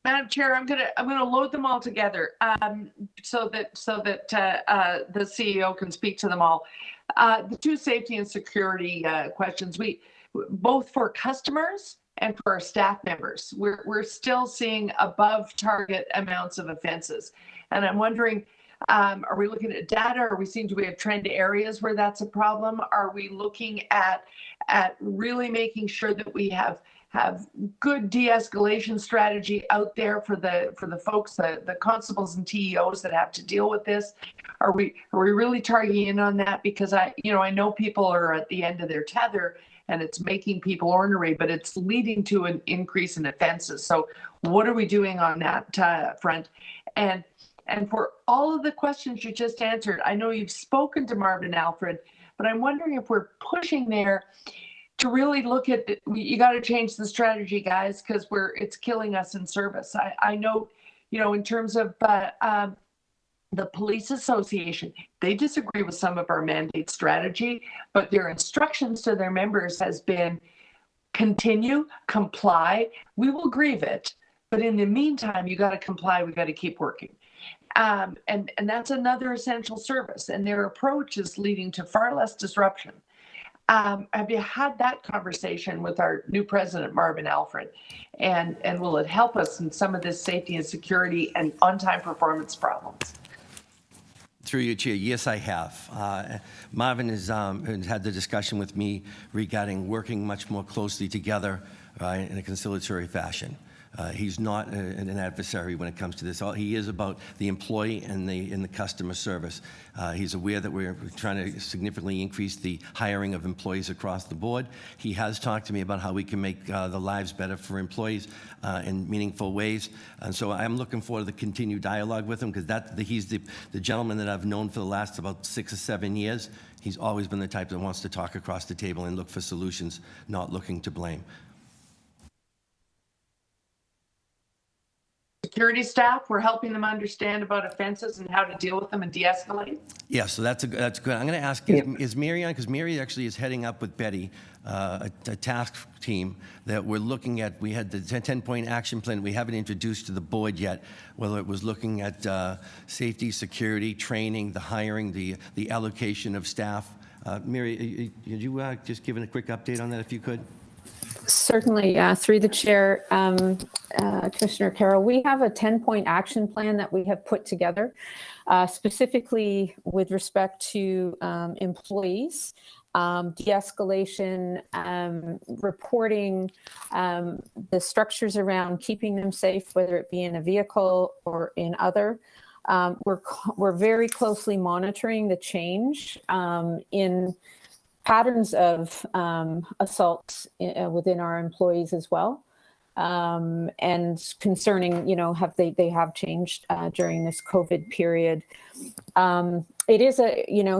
Madam Chair, I'm going to load them all together so that the CEO can speak to them all. The 2 safety and security questions, we both for customers and for our staff members, we're still seeing above target amounts of offenses. And I'm wondering, are we looking at data? Do we have trend areas where that's a problem? Are we looking at really making sure that we have good de-escalation strategy out there for the folks, the constables and TEOs that have to deal with this? Are we really targeting in on that? Because I know people are at the end of their tether, and it's making people ornery, but it's leading to an increase in offenses. So what are we doing on that front? And for all of the questions you just answered, I know you've spoken to Marvin Alfred, but I'm wondering if we're pushing there to really look at you got to change the strategy, guys, because it's killing us in service. I know, in terms of the Police Association, they disagree with some of our mandate strategy, but their instructions to their members has been continue, comply. We will grieve it, but in the meantime, you got to comply. We got to keep working. And that's another essential service, and their approach is leading to far less disruption. Have you had that conversation with our new president, Marvin Alfred? And will it help us in some of this safety and security and on-time performance problems? Through your chair, yes, I have. Marvin has had the discussion with me regarding working much more closely together in a conciliatory fashion. He's not an adversary when it comes to this. He is about the employee and the customer service. He's aware that we're trying to significantly increase the hiring of employees across the board. He has talked to me about how we can make the lives better for employees in meaningful ways. And so I'm looking forward to the continued dialogue with him, because he's the gentleman that I've known for the last about 6 or 7 years. He's always been the type that wants to talk across the table and look for solutions, not looking to blame. Security staff, we're helping them understand about offenses and how to deal with them and de-escalate. Yeah, so that's good. I'm going to ask, is Mary on? Because Mary actually is heading up with Betty a task team that we're looking at. We had the 10-point action plan we haven't introduced to the board yet, whether it was looking at safety, security, training, the hiring, the allocation of staff. Mary, could you just give a quick update on that if you could? Certainly, through the chair, Commissioner Carroll, we have a 10-point action plan that we have put together specifically with respect to employees, de-escalation, reporting, the structures around keeping them safe, whether it be in a vehicle or in other. We're very closely monitoring the change in patterns of assaults within our employees as well, and concerning, they have changed during this COVID period. It is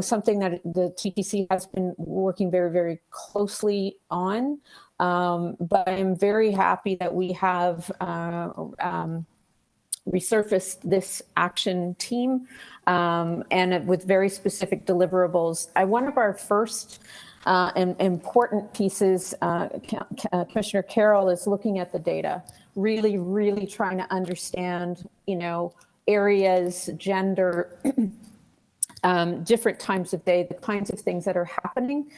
something that the TTC has been working very, very closely on, but I'm very happy that we have resurfaced this action team and with very specific deliverables. One of our first and important pieces, Commissioner Carroll, is looking at the data, really, really trying to understand, areas, gender, different times of day, the kinds of things that are happening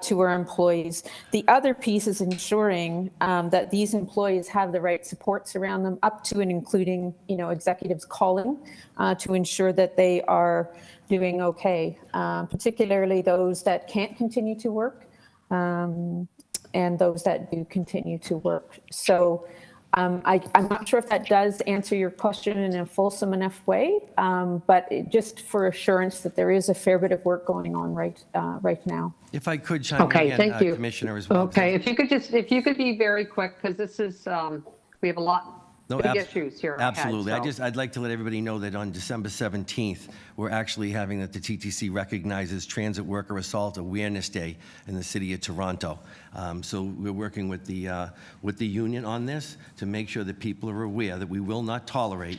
to our employees. The other piece is ensuring that these employees have the right supports around them, up to and including, executives calling to ensure that they are doing okay, particularly those that can't continue to work and those that do continue to work. So I'm not sure if that does answer your question in a fulsome enough way, but just for assurance that there is a fair bit of work going on right now. If I could chime in again, thank you. Commissioner, as well. Okay, if you could be very quick, because this is, we have a lot big issues here. Absolutely. Ahead, I'd like to let everybody know that on December 17th, we're actually having that the TTC recognizes Transit Worker Assault Awareness Day in the city of Toronto. So we're working with the union on this to make sure that people are aware that we will not tolerate,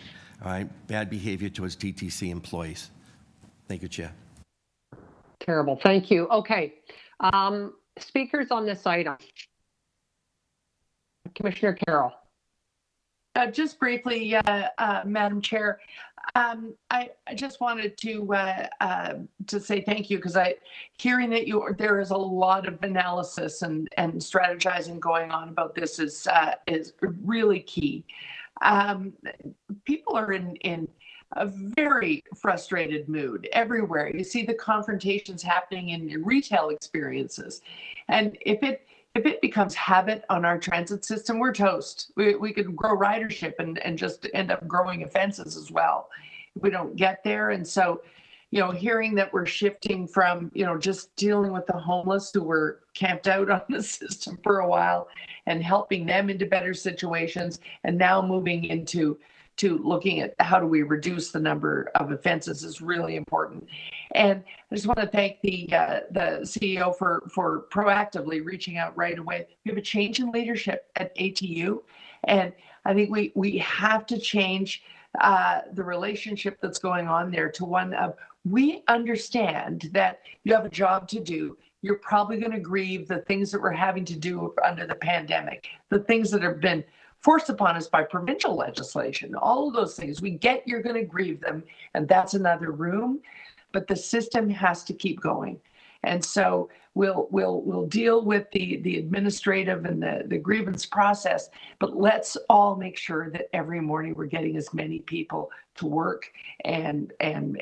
bad behavior towards TTC employees. Thank you, Chair. Terrible. Thank you. Okay. Speakers on this item. Commissioner Carroll. Just briefly, Madam Chair, I just wanted to say thank you, because hearing that there is a lot of analysis and strategizing going on about this is really key. People are in a very frustrated mood everywhere. You see the confrontations happening in retail experiences, and if it becomes habit on our transit system, we're toast. We could grow ridership and just end up growing offenses as well if we don't get there. And so, hearing that we're shifting from, just dealing with the homeless who were camped out on the system for a while and helping them into better situations, and now moving into looking at how do we reduce the number of offenses is really important. And I just want to thank the CEO for proactively reaching out right away. We have a change in leadership at ATU, and I think we have to change the relationship that's going on there to one of, we understand that you have a job to do. You're probably going to grieve the things that we're having to do under the pandemic, the things that have been forced upon us by provincial legislation, all of those things. We get you're going to grieve them, and that's another room, but the system has to keep going. And so we'll deal with the administrative and the grievance process, but let's all make sure that every morning we're getting as many people to work and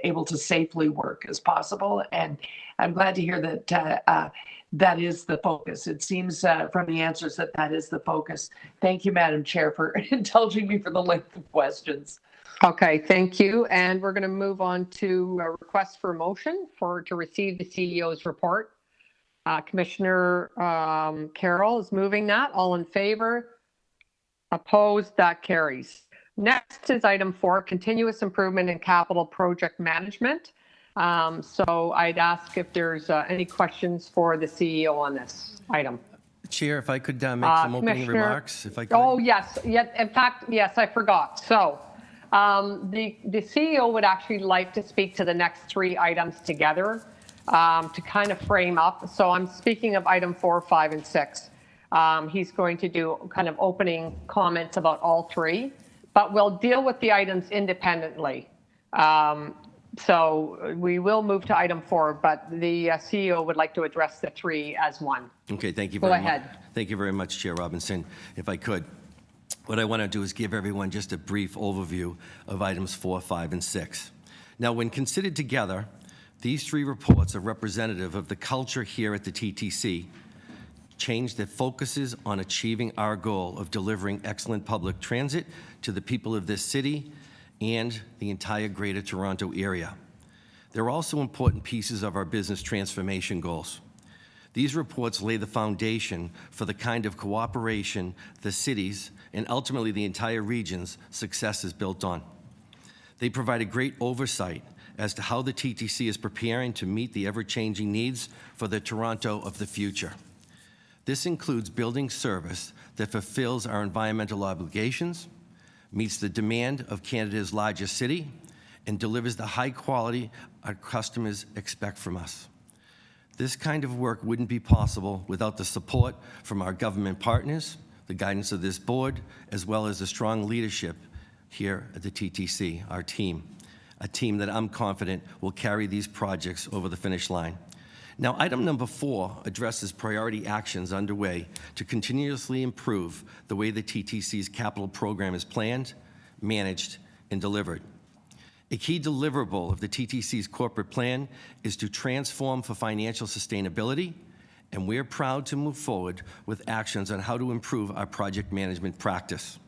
able to safely work as possible. And I'm glad to hear that that is the focus. It seems from the answers that is the focus. Thank you, Madam Chair, for indulging me for the length of questions. Okay, thank you. And we're going to move on to a request for a motion to receive the CEO's report. Commissioner Carroll is moving that. All in favor? Opposed? That carries. Next is item 4, continuous improvement in capital project management. So I'd ask if there's any questions for the CEO on this item. Chair, if I could make some opening remarks, if I could. Oh, yes. In fact, yes, I forgot. So the CEO would actually like to speak to the next 3 items together to kind of frame up. So I'm speaking of item 4, 5, and 6. He's going to do kind of opening comments about all 3, but we'll deal with the items independently. So we will move to item 4, but the CEO would like to address the 3 as one. Okay, thank you very much. Go ahead. Thank you very much, Chair Robinson. If I could, what I want to do is give everyone just a brief overview of items 4, 5, and 6. Now, when considered together, these 3 reports are representative of the culture here at the TTC, change that focuses on achieving our goal of delivering excellent public transit to the people of this city and the entire Greater Toronto area. They're also important pieces of our business transformation goals. These reports lay the foundation for the kind of cooperation the cities and ultimately the entire region's success is built on. They provide a great oversight as to how the TTC is preparing to meet the ever-changing needs for the Toronto of the future. This includes building service that fulfills our environmental obligations, meets the demand of Canada's largest city, and delivers the high quality our customers expect from us. This kind of work wouldn't be possible without the support from our government partners, the guidance of this board, as well as the strong leadership here at the TTC, our team, a team that I'm confident will carry these projects over the finish line. Now, item number 4 addresses priority actions underway to continuously improve the way the TTC's capital program is planned, managed, and delivered. A key deliverable of the TTC's corporate plan is to transform for financial sustainability, and we're proud to move forward with actions on how to improve our project management practice.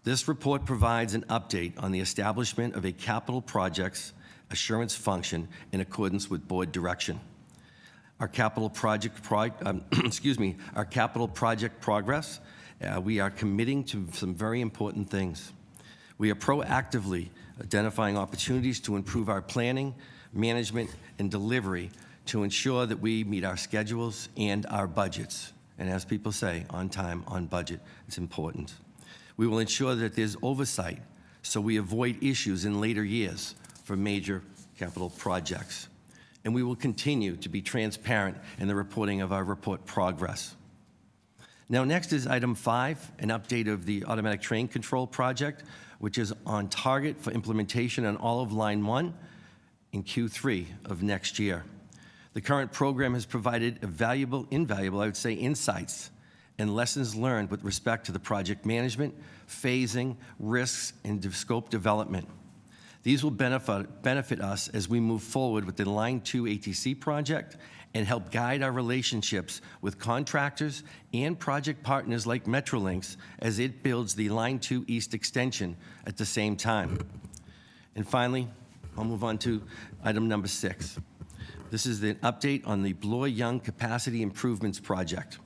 This report provides an update on the establishment of a capital projects assurance function in accordance with board direction. Our capital project our capital project progress, we are committing to some very important things. We are proactively identifying opportunities to improve our planning, management, and delivery to ensure that we meet our schedules and our budgets. And as people say, on time, on budget, it's important. We will ensure that there's oversight so we avoid issues in later years for major capital projects. And we will continue to be transparent in the reporting of our report progress. Now, next is item 5, an update of the automatic train control project, which is on target for implementation on all of Line 1 in Q3 of next year. The current program has provided invaluable, I would say, insights and lessons learned with respect to the project management, phasing, risks, and scope development. These will benefit us as we move forward with the Line 2 ATC project and help guide our relationships with contractors and project partners like Metrolinx as it builds the Line 2 East extension at the same time. And finally, I'll move on to item number 6. This is the update on the Bloor-Yonge Capacity Improvements Project.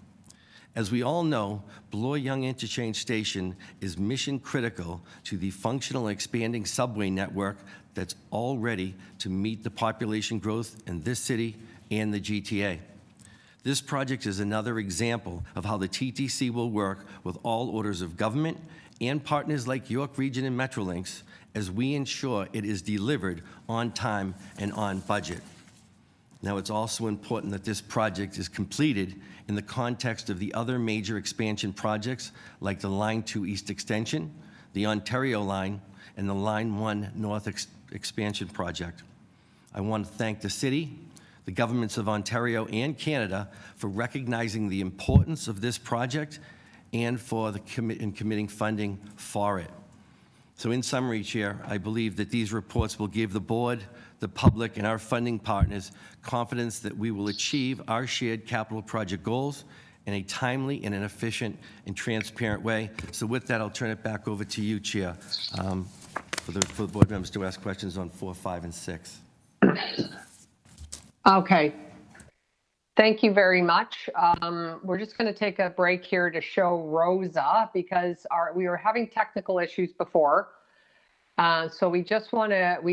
As we all know, Bloor-Yonge Interchange Station is mission critical to the functional and expanding subway network that's all ready to meet the population growth in this city and the GTA. This project is another example of how the TTC will work with all orders of government and partners like York Region and Metrolinx as we ensure it is delivered on time and on budget. Now, it's also important that this project is completed in the context of the other major expansion projects like the Line 2 East Extension, the Ontario Line, and the Line 1 North Expansion Project. I want to thank the city, the the governments of Ontario and Canada for recognizing the importance of this project and for committing funding for it. So in summary, Chair, I believe that these reports will give the board, the public, and our funding partners confidence that we will achieve our shared capital project goals in a timely and an efficient and transparent way. So with that, I'll turn it back over to you, Chair, for the board members to ask questions on 4, 5, and 6. Okay. Thank you very much. We're just going to take a break here to show Rosa because we were having technical issues before. So we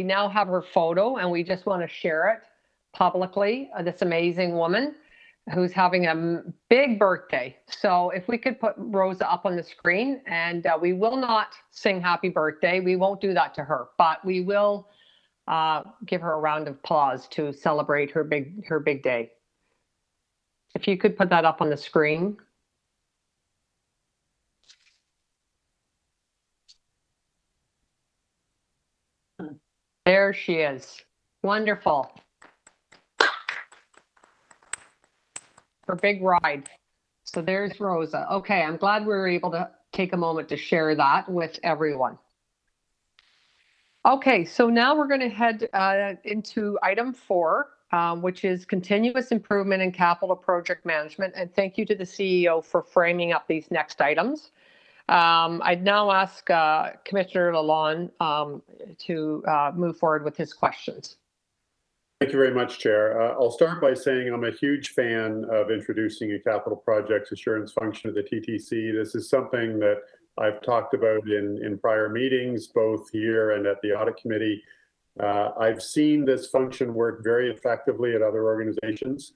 now have her photo and we just want to share it publicly. This amazing woman who's having a big birthday. So if we could put Rosa up on the screen, and we will not sing happy birthday. We won't do that to her, but we will give her a round of applause to celebrate her big day. If you could put that up on the screen. There she is. Wonderful. Her big ride. So there's Rosa. Okay, I'm glad we were able to take a moment to share that with everyone. Okay, so now we're going to head into item 4, which is continuous improvement in capital project management. And thank you to the CEO for framing up these next items. I'd now ask Commissioner Lalonde to move forward with his questions. Thank you very much, Chair. I'll start by saying I'm a huge fan of introducing a capital projects assurance function to the TTC. This is something that I've talked about in prior meetings, both here and at the Audit Committee. I've seen this function work very effectively at other organizations.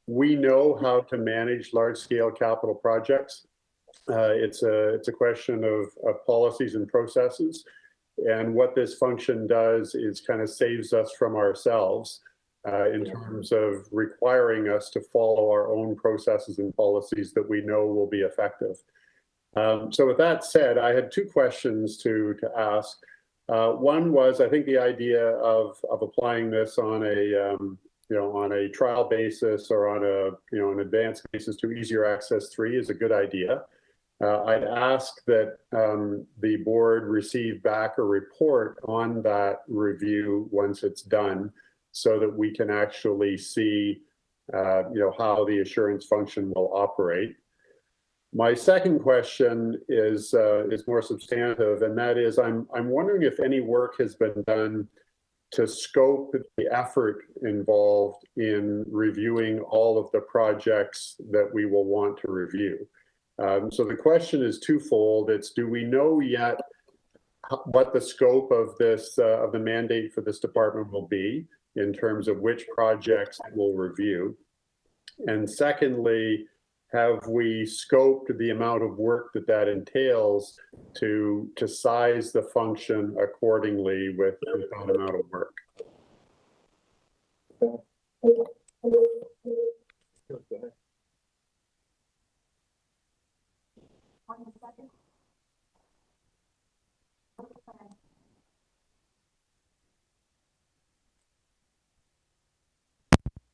We know how to manage large-scale capital projects. It's a question of policies and processes. And what this function does is kind of saves us from ourselves in terms of requiring us to follow our own processes and policies that we know will be effective. So with that said, I had 2 questions to ask. One was, I think the idea of applying this on a trial basis or on an advanced basis to easier access 3 is a good idea. I'd ask that the board receive back a report on that review once it's done, so that we can actually see, how the assurance function will operate. My second question is more substantive, and that is, I'm wondering if any work has been done to scope the effort involved in reviewing all of the projects that we will want to review. So the question is twofold. It's, do we know yet what the scope of this of the mandate for this department will be in terms of which projects it will review? And secondly, have we scoped the amount of work that entails to size the function accordingly with that amount of work?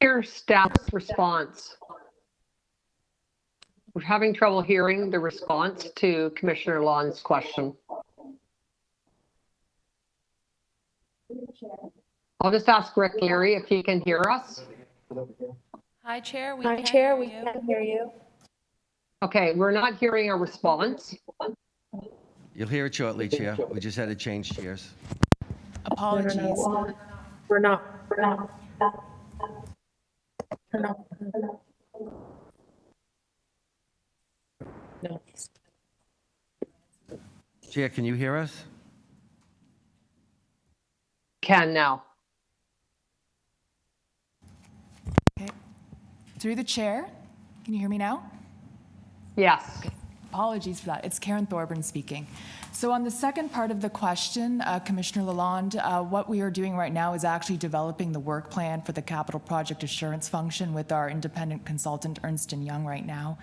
Hear staff's response. We're having trouble hearing the response to Commissioner Lalonde's question. I'll just ask Rick Leary if he can hear us. Hi, Chair. We can hear you. Okay, we're not hearing a response. You'll hear it shortly, Chair. We just had to change chairs. Apologies. We're not. No. Chair, can you hear us? Can now. Okay. Through the chair. Can you hear me now? Yes. Okay. Apologies for that. It's Karen Thorburn speaking. So on the second part of the question, Commissioner Lalonde, what we are doing right now is actually developing the work plan for the capital project assurance function with our independent consultant, Ernst & Young, right now.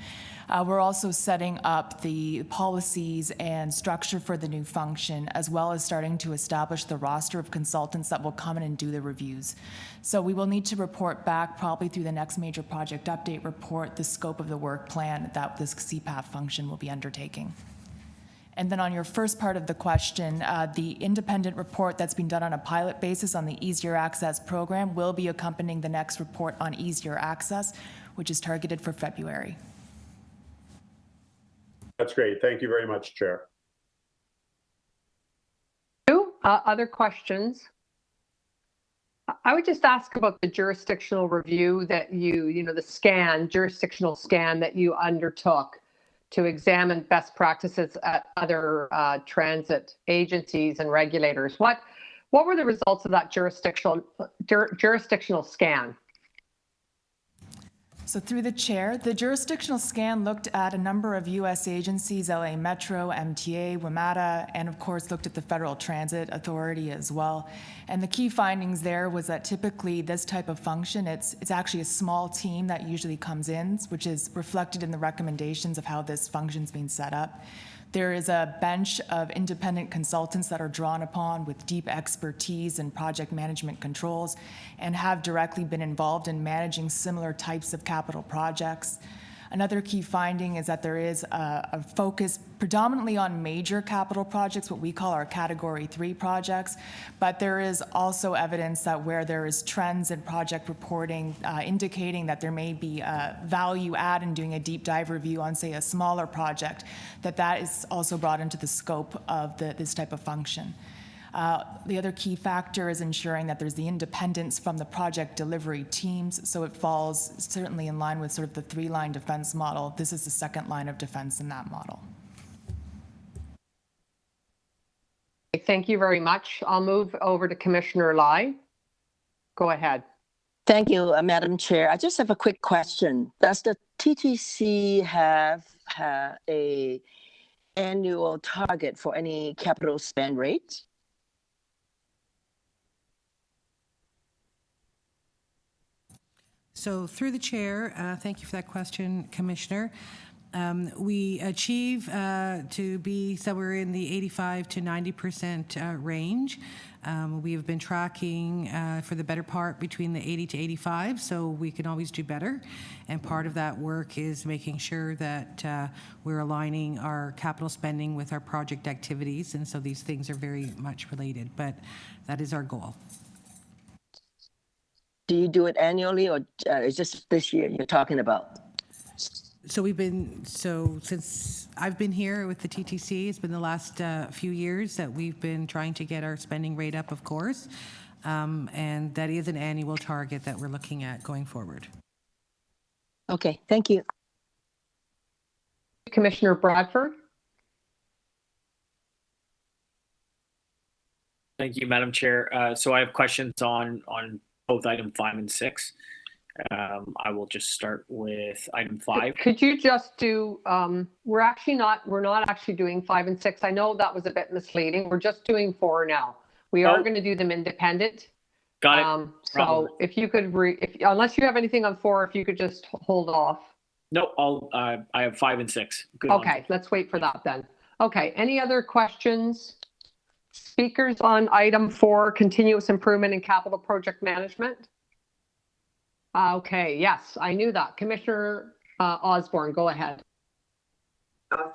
We're also setting up the policies and structure for the new function, as well as starting to establish the roster of consultants that will come in and do the reviews. So we will need to report back probably through the next major project update report the scope of the work plan that this CPAF function will be undertaking. And then on your first part of the question, the independent report that's been done on a pilot basis on the Easier Access program will be accompanying the next report on Easier Access, which is targeted for February. That's great. Thank you very much, Chair. Other questions? I would just ask about the jurisdictional review that the jurisdictional scan that you undertook to examine best practices at other transit agencies and regulators. What were the results of that jurisdictional scan? So through the chair, the jurisdictional scan looked at a number of U.S. agencies, LA Metro, MTA, WMATA, and of course looked at the Federal Transit Authority as well. And the key findings there was that typically this type of function, it's actually a small team that usually comes in, which is reflected in the recommendations of how this function's being set up. There is a bench of independent consultants that are drawn upon with deep expertise in project management controls and have directly been involved in managing similar types of capital projects. Another key finding is that there is a focus predominantly on major capital projects, what we call our Category 3 projects, but there is also evidence that where there is trends in project reporting indicating that there may be value add in doing a deep dive review on, say, a smaller project, that is also brought into the scope of this type of function. The other key factor is ensuring that there's the independence from the project delivery teams, so it falls certainly in line with sort of the three-line defense model. This is the second line of defense in that model. Thank you very much. I'll move over to Commissioner Lai. Go ahead. Thank you, Madam Chair. I just have a quick question. Does the TTC have a annual target for any capital spend rate? So through the chair, thank you for that question, Commissioner. We achieve to be somewhere in the 85 to 90% range. We have been tracking for the better part between the 80 to 85, so we can always do better. And part of that work is making sure that we're aligning our capital spending with our project activities, and so these things are very much related, but that is our goal. Do you do it annually, or is just this year you're talking about? So since I've been here with the TTC, it's been the last few years that we've been trying to get our spending rate up, of course, and that is an annual target that we're looking at going forward. Okay, thank you. Commissioner Bradford. Thank you, Madam Chair. So I have questions on both item 5 and 6. I will just start with item 5. Could you just do, we're not actually doing 5 and 6. I know that was a bit misleading. We're just doing 4 now. We are going to do them independent. Got it. So if you could, unless you have anything on 4, if you could just hold off. No, I have 5 and 6. Good. Okay, let's wait for that then. Okay, any other questions? Speakers on item 4, continuous improvement in capital project management? Okay, yes, I knew that. Commissioner Osborne, go ahead.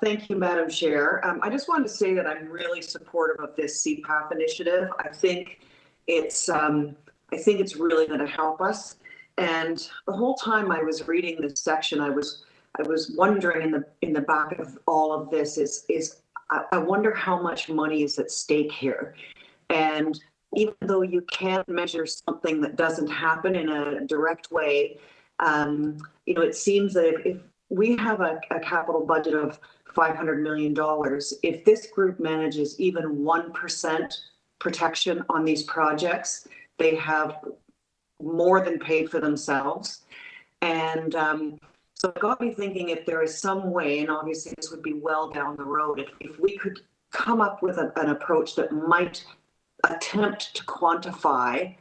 Thank you, Madam Chair. I just wanted to say that I'm really supportive of this CPAF initiative. I think it's really going to help us. And the whole time I was reading this section, I was wondering in the back of all of this is I wonder how much money is at stake here. And even though you can't measure something that doesn't happen in a direct way, it seems that if we have a capital budget of $500 million, if this group manages even 1% protection on these projects, they have more than paid for themselves. And So it got me thinking if there is some way, and obviously this would be well down the road, if we could come up with an approach that might attempt to quantify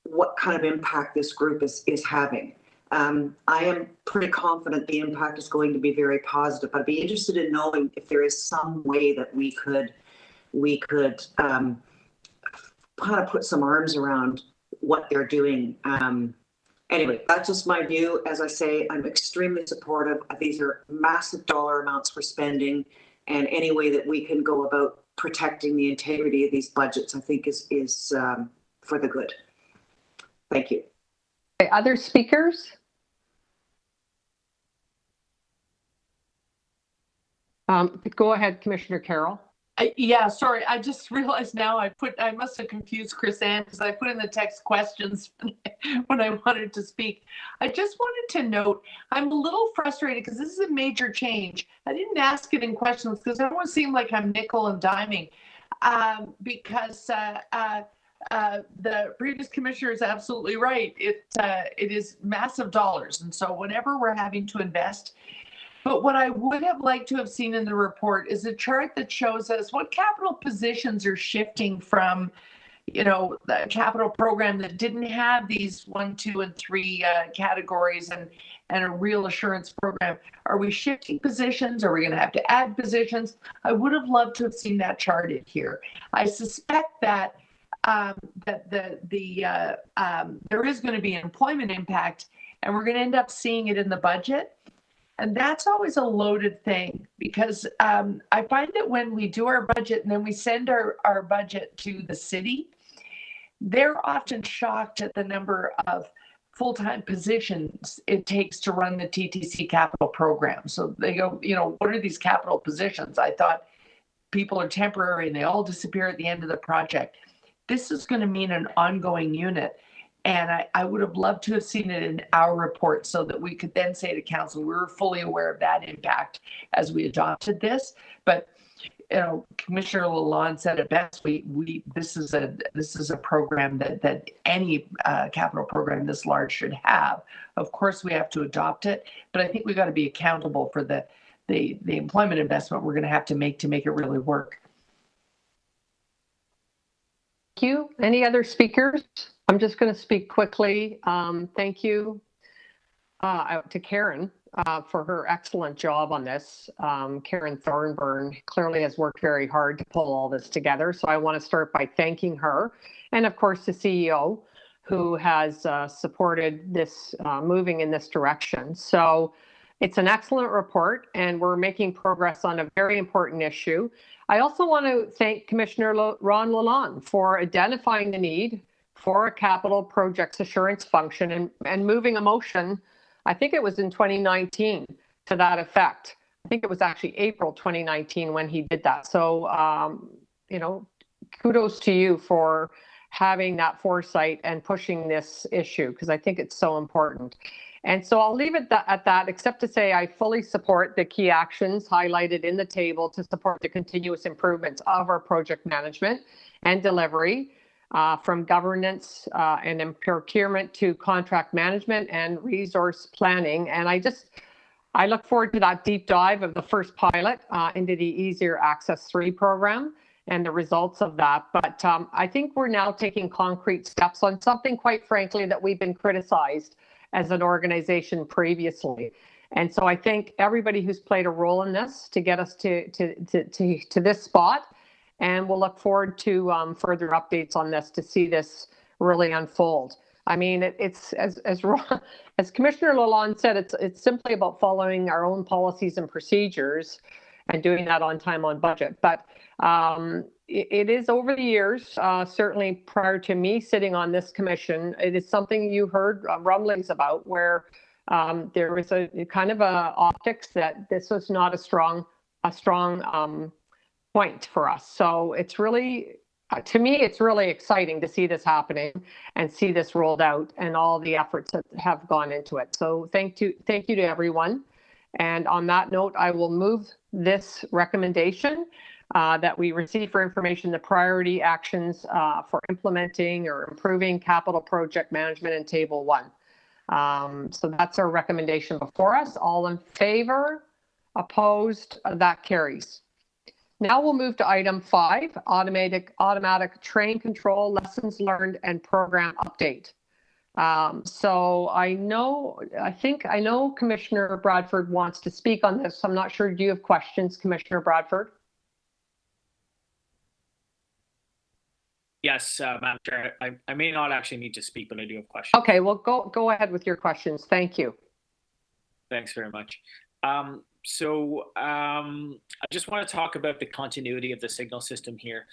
what kind of impact this group is having. I am pretty confident the impact is going to be very positive. I'd be interested in knowing if there is some way that we could kind of put some arms around what they're doing. Anyway, that's just my view. As I say, I'm extremely supportive. These are massive dollar amounts we're spending, and any way that we can go about protecting the integrity of these budgets, I think is for the good. Thank you. Okay, other speakers? Go ahead, Commissioner Carroll. Yeah, sorry. I just realized now I must have confused Chris Ann because I put in the text questions when I wanted to speak. I just wanted to note, I'm a little frustrated because this is a major change. I didn't ask it in questions because I don't want to seem like I'm nickel and diming because the previous commissioner is absolutely right. It is massive dollars. And so whenever we're having to invest, but what I would have liked to have seen in the report is a chart that shows us what capital positions are shifting from, the capital program that didn't have these 1, 2, and 3 categories and a real assurance program. Are we shifting positions? Are we going to have to add positions? I would have loved to have seen that charted here. I suspect that there is going to be an employment impact, and we're going to end up seeing it in the budget. And that's always a loaded thing because I find that when we do our budget and then we send our budget to the city, they're often shocked at the number of full-time positions it takes to run the TTC capital program. So they go, what are these capital positions? I thought people are temporary and they all disappear at the end of the project. This is going to mean an ongoing unit. And I would have loved to have seen it in our report so that we could then say to council, we were fully aware of that impact as we adopted this. But Commissioner Lalonde said it best. This is a program that any capital program this large should have. Of course, we have to adopt it, but I think we got to be accountable for the employment investment we're going to have to make it really work. Thank you. Any other speakers? I'm just going to speak quickly. Thank you to Karen for her excellent job on this. Karen Thornburn clearly has worked very hard to pull all this together. So I want to start by thanking her. And of course, the CEO who has supported this moving in this direction. So it's an excellent report and we're making progress on a very important issue. I also want to thank Commissioner Ron Lalonde for identifying the need for a capital projects assurance function and moving a motion, I think it was in 2019, to that effect. I think it was actually April 2019 when he did that. So, kudos to you for having that foresight and pushing this issue, because I think it's so important. And so I'll leave it at that, except to say I fully support the key actions highlighted in the table to support the continuous improvements of our project management and delivery. From governance and in procurement to contract management and resource planning. And I look forward to that deep dive of the first pilot into the Easier Access 3 program and the results of that. But I think we're now taking concrete steps on something, quite frankly, that we've been criticized as an organization previously. And so I think everybody who's played a role in this to get us to this spot. And we'll look forward to further updates on this to see this really unfold. I mean, it's as Commissioner Lalonde said, it's simply about following our own policies and procedures and doing that on time, on budget. But it is over the years, certainly prior to me sitting on this commission, it is something you heard rumblings about where there was a kind of a optics that this was not a strong point for us. So it's really, to me, it's really exciting to see this happening and see this rolled out and all the efforts that have gone into it. So thank you to everyone. And on that note, I will move this recommendation that we receive for information the priority actions for implementing or improving capital project management in Table 1. So that's our recommendation before us. All in favor? Opposed? That carries. Now we'll move to item 5, automatic train control, lessons learned, and program update. So I know Commissioner Bradford wants to speak on this. I'm not sure. Do you have questions, Commissioner Bradford? Yes, Madam Chair. I may not actually need to speak, but I do have questions. Okay, well, go ahead with your questions. Thank you. Thanks very much. I just want to talk about the continuity of the signal system here.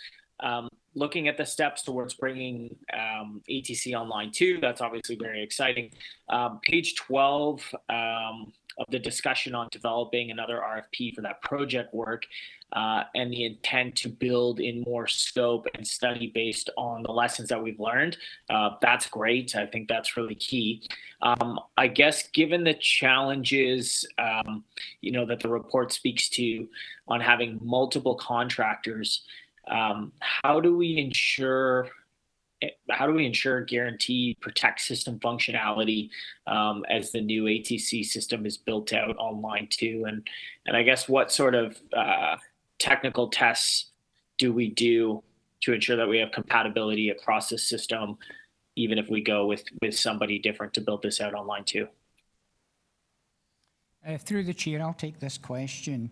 Looking at the steps towards bringing ATC online too, that's obviously very exciting. Page 12 of the discussion on developing another RFP for that project work and the intent to build in more scope and study based on the lessons that we've learned. That's great. I think that's really key. I guess given the challenges, that the report speaks to on having multiple contractors, how do we ensure guaranteed protect system functionality as the new ATC system is built out on line 2? And I guess what sort of technical tests do we do to ensure that we have compatibility across the system, even if we go with somebody different to build this out on line 2? Through the chair, I'll take this question.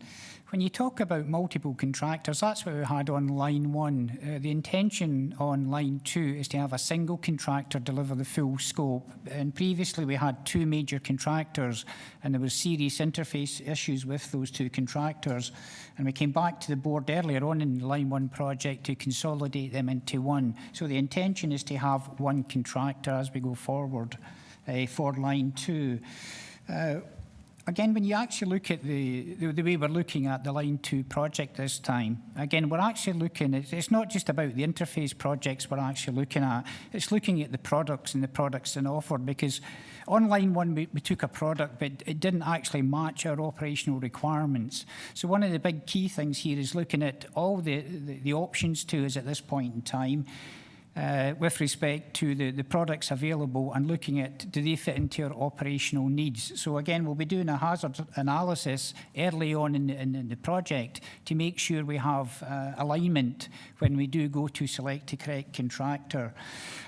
When you talk about multiple contractors, that's what we had on line 1. The intention on line 2 is to have a single contractor deliver the full scope. And previously we had 2 major contractors, and there was serious interface issues with those 2 contractors. And we came back to the board earlier on in the line 1 project to consolidate them into one. So the intention is to have one contractor as we go forward for line 2. Again, when you actually look at the way we're looking at the Line 2 project this time, again, we're actually looking at, it's not just about the interface projects we're actually looking at, it's looking at the products and the products and offered, because on Line 1 we took a product, but it didn't actually match our operational requirements. So one of the big key things here is looking at all the options to us at this point in time, with respect to the products available and looking at do they fit into our operational needs. So again, we'll be doing a hazard analysis early on in the project to make sure we have alignment when we do go to select the correct contractor.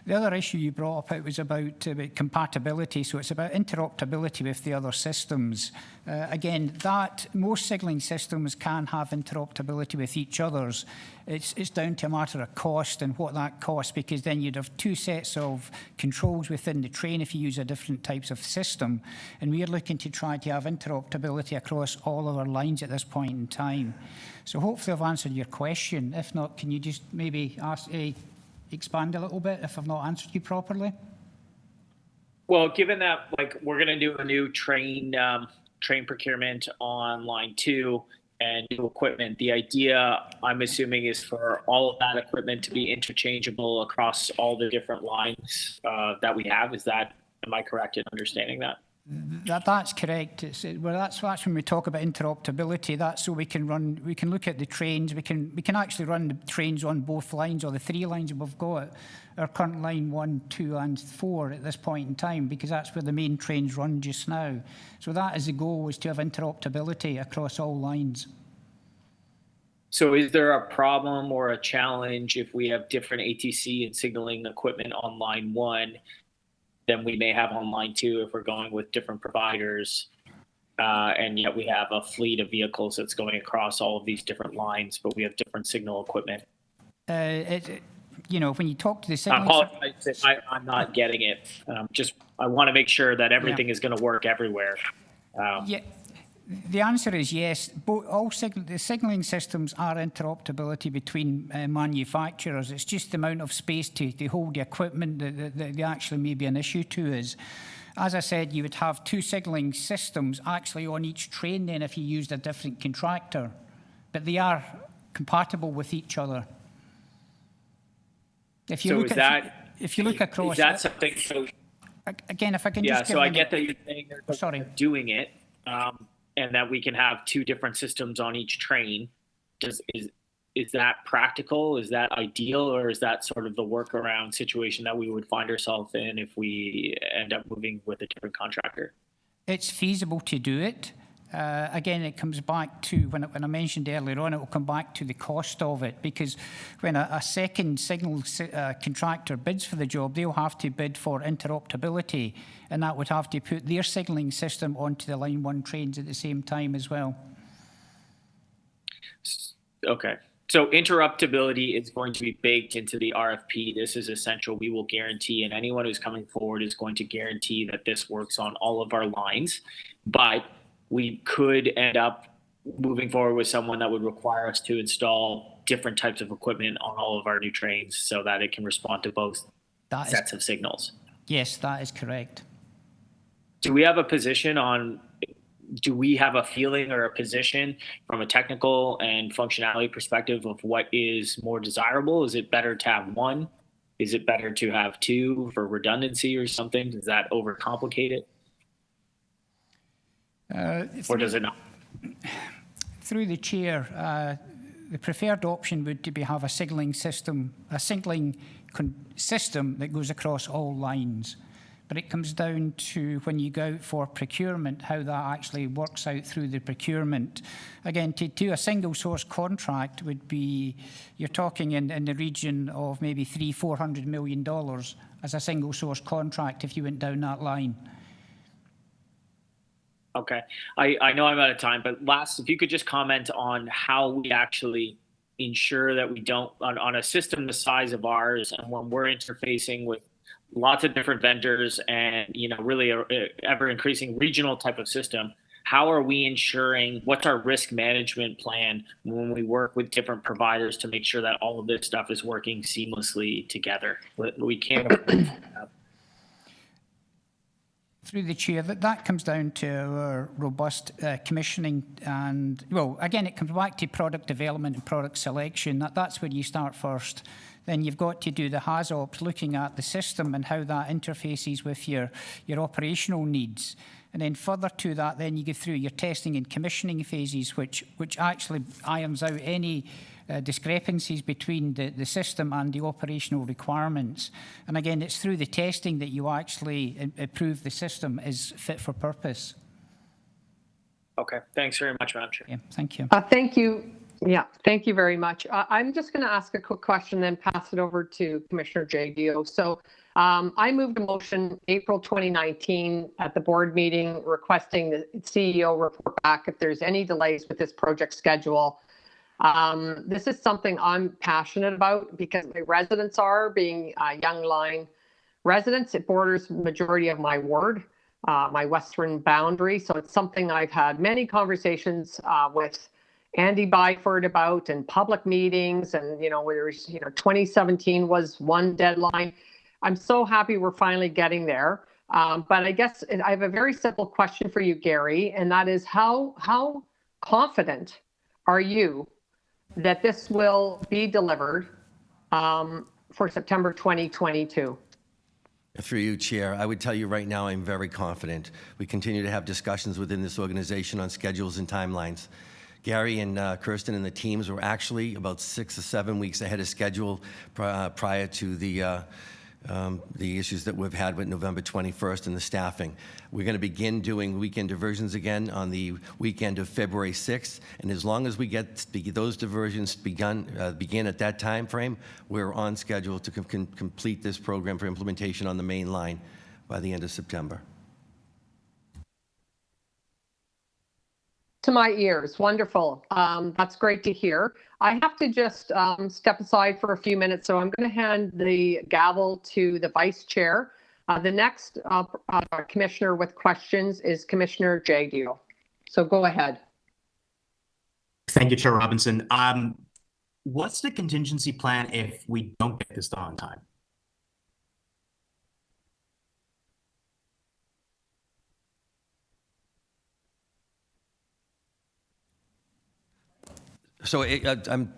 The other issue you brought up, it was about compatibility, so it's about interoperability with the other systems. Again, that most signalling systems can have interoperability with each other's. It's down to a matter of cost and what that costs, because then you'd have 2 sets of controls within the train if you use a different types of system. And we're looking to try to have interoperability across all of our lines at this point in time. So hopefully I've answered your question. If not, can you just maybe expand a little bit if I've not answered you properly? Well, given that we're going to do a new train procurement on line 2 and new equipment, the idea, I'm assuming, is for all of that equipment to be interchangeable across all the different lines that we have. Am I correct in understanding that? That's correct. That's when we talk about interoperability. That's so we can look at the trains. We can actually run the trains on both lines, or the 3 lines we've got. Our current line 1, 2, and 4 at this point in time, because that's where the main trains run just now. So that is the goal, is to have interoperability across all lines. So is there a problem or a challenge if we have different ATC and signaling equipment on line 1 than we may have on line 2 if we're going with different providers, and yet we have a fleet of vehicles that's going across all of these different lines, but we have different signal equipment? When you talk to the signal... I apologize if I'm not getting it. I want to make sure that everything is going to work everywhere. Yeah. The answer is yes. The signalling systems are interoperability between manufacturers. It's just the amount of space to hold the equipment that actually may be an issue to us. As I said, you would have 2 signalling systems actually on each train then if you used a different contractor, but they are compatible with each other. If you look across, is that something? So, again, if I can just I get that you're saying they're doing it. And that we can have 2 different systems on each train. is that practical? Is that ideal? Or is that sort of the workaround situation that we would find ourselves in if we end up moving with a different contractor? It's feasible to do it. Again, it comes back to, when I mentioned earlier on, it will come back to the cost of it, because when a second signal contractor bids for the job, they'll have to bid for interoperability, and that would have to put their signalling system onto the Line 1 trains at the same time as well. Okay. So interruptibility is going to be baked into the RFP. This is essential. We will guarantee, and anyone who's coming forward is going to guarantee that this works on all of our lines. But we could end up moving forward with someone that would require us to install different types of equipment on all of our new trains so that it can respond to both sets of signals. Yes, that is correct. Do we have a position on, do we have a feeling or a position from a technical and functionality perspective of what is more desirable? Is it better to have one? Is it better to have two for redundancy or something? Does that overcomplicate it? Or does it not? Through the chair, the preferred option would be have a signaling system, system that goes across all lines. But it comes down to, when you go out for procurement, how that actually works out through the procurement. Again, to do a single source contract would be, you're talking in the region of maybe $300–400 million as a single source contract if you went down that line. Okay. I know I'm out of time, but last, if you could just comment on how we actually ensure that we don't, on a system the size of ours, and when we're interfacing with lots of different vendors and, you know, really a ever increasing regional type of system, how are we ensuring, what's our risk management plan when we work with different providers to make sure that all of this stuff is working seamlessly together? We can't. Through the chair, that comes down to our robust commissioning, and, well, again, it comes back to product development and product selection. That's where you start first. Then you've got to do the HAZOPs, looking at the system and how that interfaces with your operational needs. And then further to that, then you go through your testing and commissioning phases, which actually irons out any discrepancies between the system and the operational requirements. And again, it's through the testing that you actually prove the system is fit for purpose. Okay, thanks very much, Madam Chair. Yeah, thank you. Thank you. Yeah, thank you very much. I'm just going to ask a quick question, then pass it over to Commissioner Jagiel. So I moved a motion April 2019 at the board meeting requesting the CEO report back if there's any delays with this project schedule. This is something I'm passionate about because my residents are, being Young Line residents. It borders the majority of my ward, my western boundary. So it's something I've had many conversations with Andy Byford about in public meetings, and, you know, where, you know, 2017 was one deadline. I'm so happy we're finally getting there. But I guess I have a very simple question for you, Gary, and that is how confident are you that this will be delivered for September 2022? Through you, Chair, I would tell you right now I'm very confident. We continue to have discussions within this organization on schedules and timelines. Gary and Kirsten and the teams were actually about 6 or 7 weeks ahead of schedule prior to the issues that we've had with November 21st and the staffing. We're going to begin doing weekend diversions again on the weekend of February 6th, and as long as we get those diversions begin at that time frame, we're on schedule to complete this program for implementation on the main line by the end of September. To my ears. Wonderful. That's great to hear. I have to just step aside for a few minutes, so I'm going to hand the gavel to the Vice Chair. The next Commissioner with questions is Commissioner Jagiel. So go ahead. Thank you, Chair Robinson. What's the contingency plan if we don't get this done on time? So I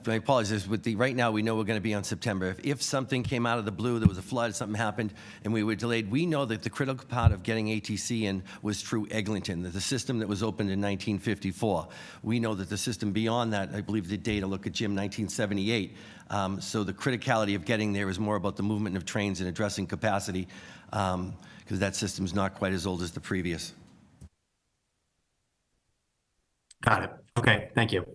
apologize. Right now, we know we're going to be on September. If something came out of the blue, there was a flood, something happened, and we were delayed, we know that the critical part of getting ATC in was through Eglinton, the system that was opened in 1954. We know that the system beyond that, I believe the data, look at Jim, 1978. So the criticality of getting there is more about the movement of trains and addressing capacity, because that system's not quite as old as the previous. Got it. Okay, thank you.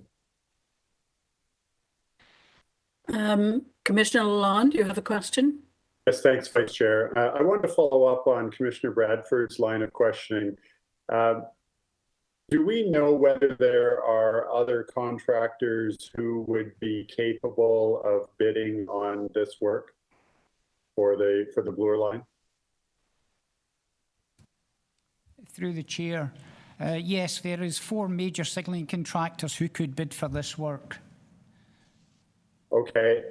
Commissioner Lalonde, you have a question? Yes, thanks, Vice Chair. I wanted to follow up on Commissioner Bradford's line of questioning. Do we know whether there are other contractors who would be capable of bidding on this work for the Bloor line? Through the chair, yes, there is 4 major signalling contractors who could bid for this work. Okay.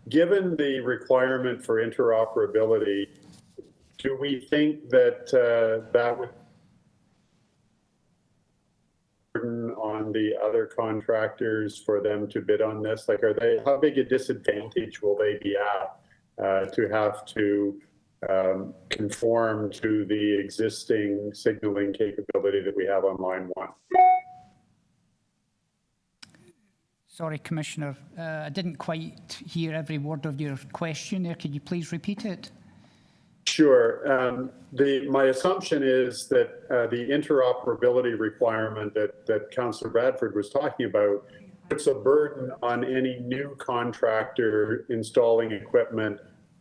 Given the requirement for interoperability, do we think that that would burden on the other contractors for them to bid on this? Like, how big a disadvantage will they be at to have to conform to the existing signaling capability that we have on line 1? Sorry, Commissioner, I didn't quite hear every word of your question there. Could you please repeat it? Sure. My assumption is that the interoperability requirement that Councillor Bradford was talking about puts a burden on any new contractor installing equipment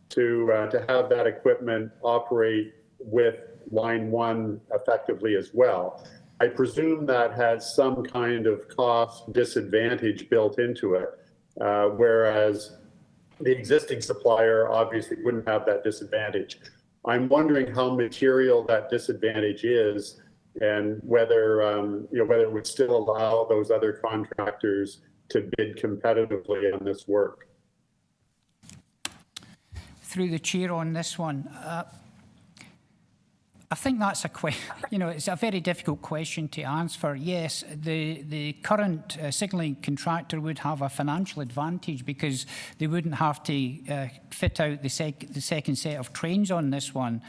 to have that equipment operate with line 1 effectively as well. I presume that has some kind of cost disadvantage built into it, whereas the existing supplier obviously wouldn't have that disadvantage. I'm wondering how material that disadvantage is, and whether whether it would still allow those other contractors to bid competitively on this work. Through the chair on this one, I think that's it's a very difficult question to answer. Yes, the current signalling contractor would have a financial advantage because they wouldn't have to fit out the second set of trains on this one.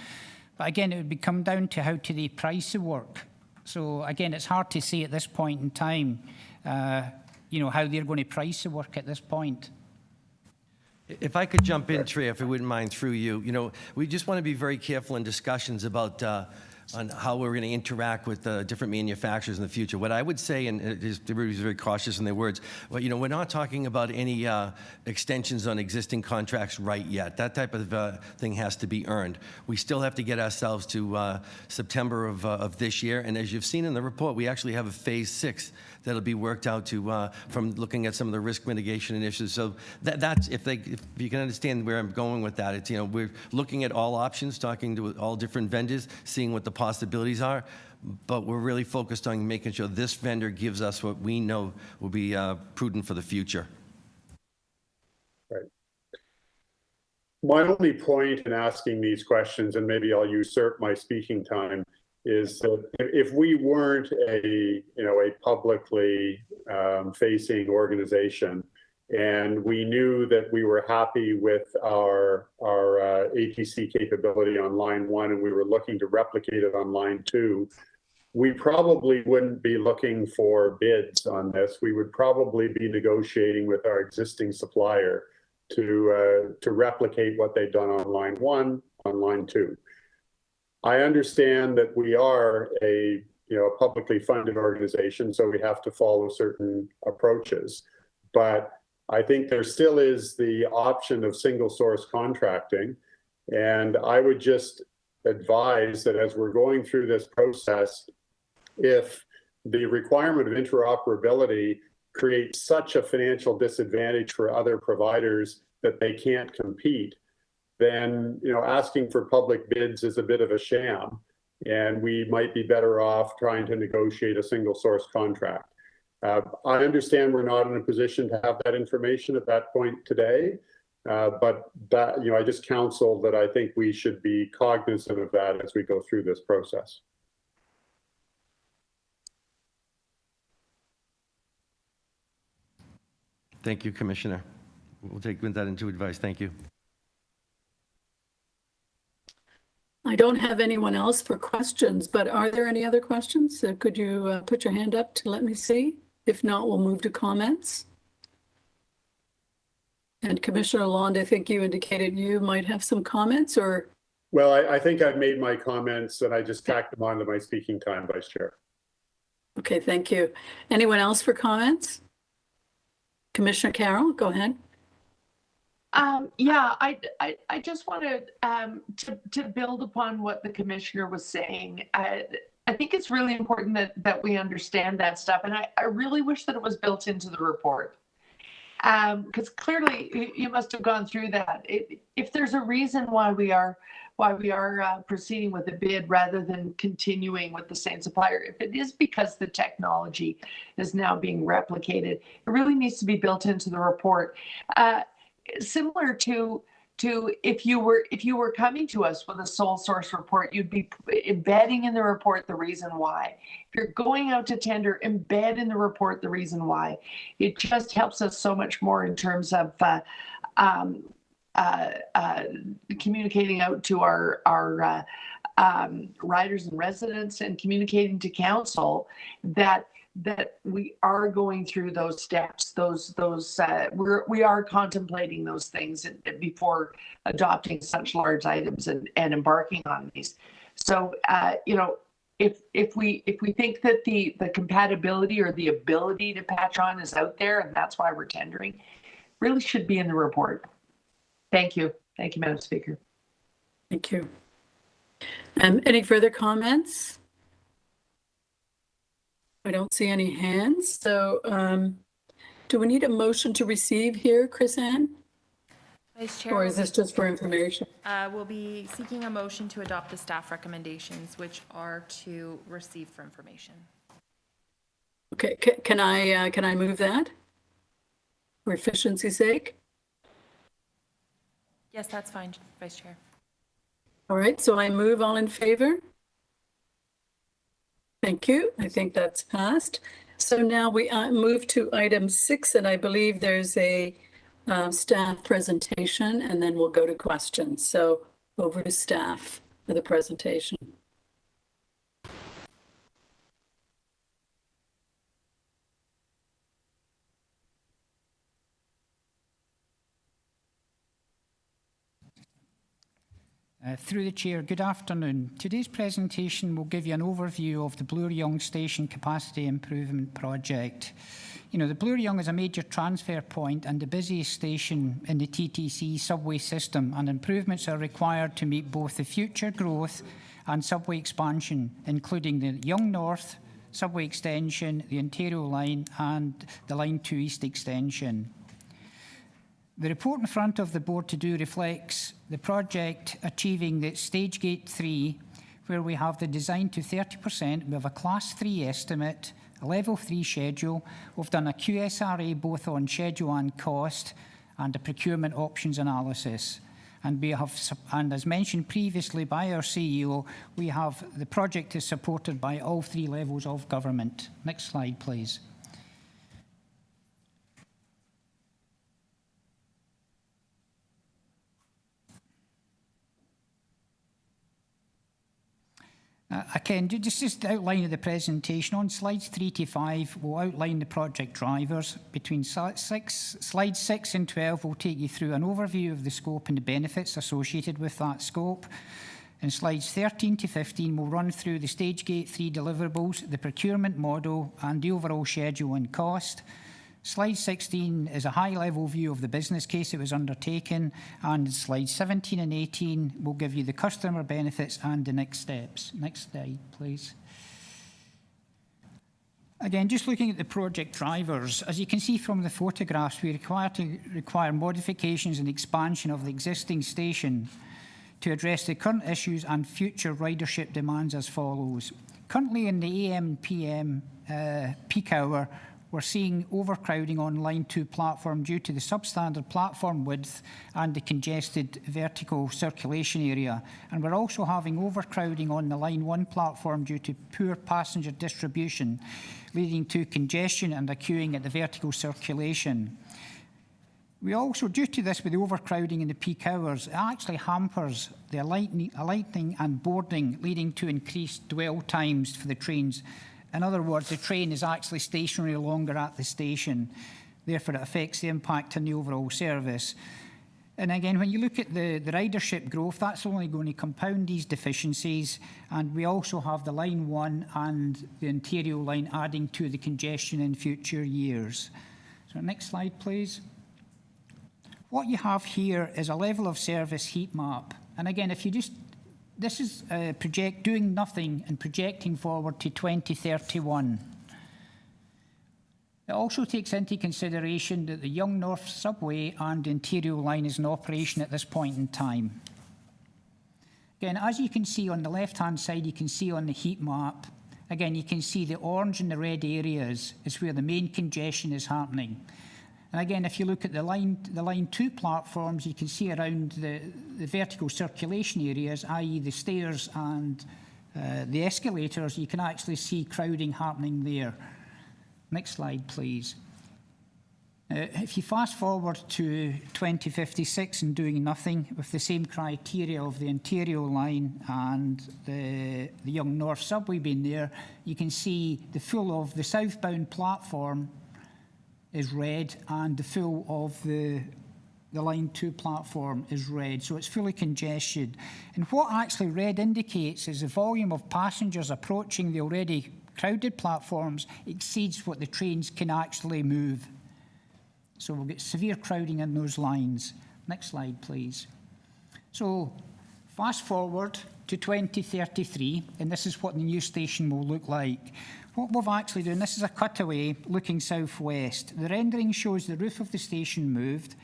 But again, it would come down to how do they price the work. So again, it's hard to say at this point in time, how they're going to price the work at this point. If I could jump in, Trey, if it wouldn't mind, through you. We just want to be very careful in discussions about on how we're going to interact with different manufacturers in the future. What I would say, and everybody's very cautious in their words, but we're not talking about any extensions on existing contracts right yet. That type of thing has to be earned. We still have to get ourselves to September of this year, and as you've seen in the report, we actually have a phase 6 that'll be worked out to from looking at some of the risk mitigation initiatives. So that's if you can understand where I'm going with that. It's we're looking at all options, talking to all different vendors, seeing what the possibilities are, but we're really focused on making sure this vendor gives us what we know will be prudent for the future. Right. My only point in asking these questions, and maybe I'll usurp my speaking time, is that if we weren't a publicly facing organization, and we knew that we were happy with our ATC capability on line 1, and we were looking to replicate it on line 2, we probably wouldn't be looking for bids on this. We would probably be negotiating with our existing supplier to replicate what they've done on line 1 on line 2. I understand that we are a publicly funded organization, so we have to follow certain approaches. But I think there still is the option of single source contracting. And I would just advise that as we're going through this process, if the requirement of interoperability creates such a financial disadvantage for other providers that they can't compete, then asking for public bids is a bit of a sham, and we might be better off trying to negotiate a single source contract. I understand we're not in a position to have that information at that point today, but that I just counsel that I think we should be cognizant of that as we go through this process. Thank you, Commissioner. We'll take that into advice. Thank you. I don't have anyone else for questions, but are there any other questions? Could you put your hand up to let me see? If not, we'll move to comments. And Commissioner Lalonde, I think you indicated you might have some comments, or? Well, I think I've made my comments and I just tacked them onto my speaking time, Vice Chair. Okay, thank you. Anyone else for comments? Commissioner Carroll, go ahead. Yeah, I just wanted to build upon what the commissioner was saying. I think it's really important that we understand that stuff, and I really wish that it was built into the report, because clearly you must have gone through that. If there's a reason why we are proceeding with a bid rather than continuing with the same supplier, if it is because the technology is now being replicated, it really needs to be built into the report. Similar to if you were coming to us with a sole source report, you'd be embedding in the report the reason why. If you're going out to tender, embed in the report the reason why. It just helps us so much more in terms of communicating out to our riders and residents, and communicating to council that we are going through those steps, we are contemplating those things before adopting such large items and embarking on these. So, if we think that the compatibility or the ability to patch on is out there, and that's why we're tendering, really should be in the report. Thank you. Thank you, Madam Speaker. Thank you. Any further comments? I don't see any hands. So do we need a motion to receive here, Chris Ann? Vice Chair, or is this just for information? We'll be seeking a motion to adopt the staff recommendations, which are to receive for information. Okay, can I move that for efficiency's sake? Yes, that's fine, Vice Chair. All right, so I move. All in favor? Thank you. I think that's passed. So now we move to item 6, and I believe there's a staff presentation, and then we'll go to questions. So over to staff for the presentation. Through the chair, good afternoon. Today's presentation will give you an overview of the Bloor-Yonge Station Capacity Improvement Project. You know, the Bloor-Yonge is a major transfer point and the busiest station in the TTC subway system, and improvements are required to meet both the future growth and subway expansion, including the Yonge North subway extension, the Ontario line, and the Line 2 East extension. The report in front of the board to do reflects the project achieving the stage gate 3, where we have the design to 30%. We have a class 3 estimate, a level 3 schedule. We've done a QSRA both on schedule and cost, and a procurement options analysis. And we have, and as mentioned previously by our CEO, we have the project is supported by all 3 levels of government. Next slide, please. Again, just the outline of the presentation. On slides 3 to 5, we'll outline the project drivers. Between slides 6 and 12, we'll take you through an overview of the scope and the benefits associated with that scope. In slides 13 to 15, we'll run through the stage gate 3 deliverables, the procurement model, and the overall schedule and cost. Slide 16 is a high-level view of the business case that was undertaken, and slides 17 and 18 will give you the customer benefits and the next steps. Next slide, please. Again, just looking at the project drivers, as you can see from the photographs, we require modifications and expansion of the existing station to address the current issues and future ridership demands as follows. Currently in the AM/PM peak hour, we're seeing overcrowding on Line 2 platform due to the substandard platform width and the congested vertical circulation area. And we're also having overcrowding on the Line 1 platform due to poor passenger distribution, leading to congestion and a queuing at the vertical circulation. We also, due to this, with the overcrowding in the peak hours, it actually hampers the alighting and boarding, leading to increased dwell times for the trains. In other words, the train is actually stationary longer at the station. Therefore, it affects the impact on the overall service. And again, when you look at the ridership growth, that's only going to compound these deficiencies. And we also have the Line 1 and the Ontario line adding to the congestion in future years. So next slide, please. What you have here is a level of service heat map. And again, if you just, this is doing nothing and projecting forward to 2031. It also takes into consideration that the Yonge North Subway and Ontario line is in operation at this point in time. Again, as you can see on the left-hand side, you can see on the heat map, again, you can see the orange and the red areas is where the main congestion is happening. And again, if you look at the line 2 platforms, you can see around the vertical circulation areas, i.e. the stairs and the escalators, you can actually see crowding happening there. Next slide, please. If you fast forward to 2056 and doing nothing with the same criteria of the Ontario line and the Yonge North Subway being there, you can see the full of the southbound platform is red and the full of the Line 2 platform is red, so it's fully congested. And what actually red indicates is the volume of passengers approaching the already crowded platforms exceeds what the trains can actually move. So we'll get severe crowding in those lines. Next slide, please. So fast forward to 2033, and this is what the new station will look like. What we've actually done, this is a cutaway looking southwest. The rendering shows the roof of the station moved,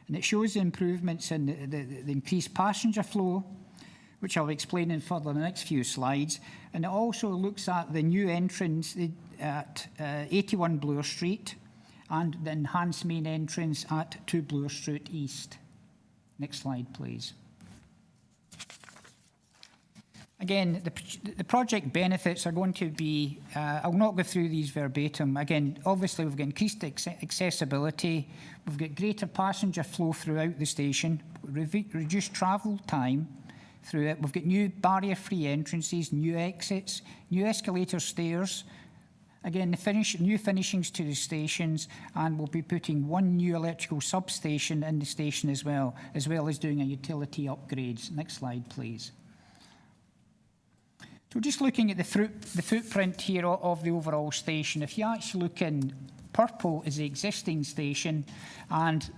and it shows the improvements in the increased passenger flow, which I'll explain in further in the next few slides. And it also looks at the new entrance at 81 Bloor Street and the enhanced main entrance at 2 Bloor Street East. Next slide, please. Again, the project benefits are going to be, I'll not go through these verbatim. Again, obviously we've got increased accessibility, we've got greater passenger flow throughout the station, reduced travel time through it, we've got new barrier-free entrances, new exits, new escalator stairs, again, new finishings to the stations, and we'll be putting one new electrical substation in the station as well as doing a utility upgrades. Next slide, please. So just looking at the footprint here of the overall station, if you actually look in purple is the existing station, and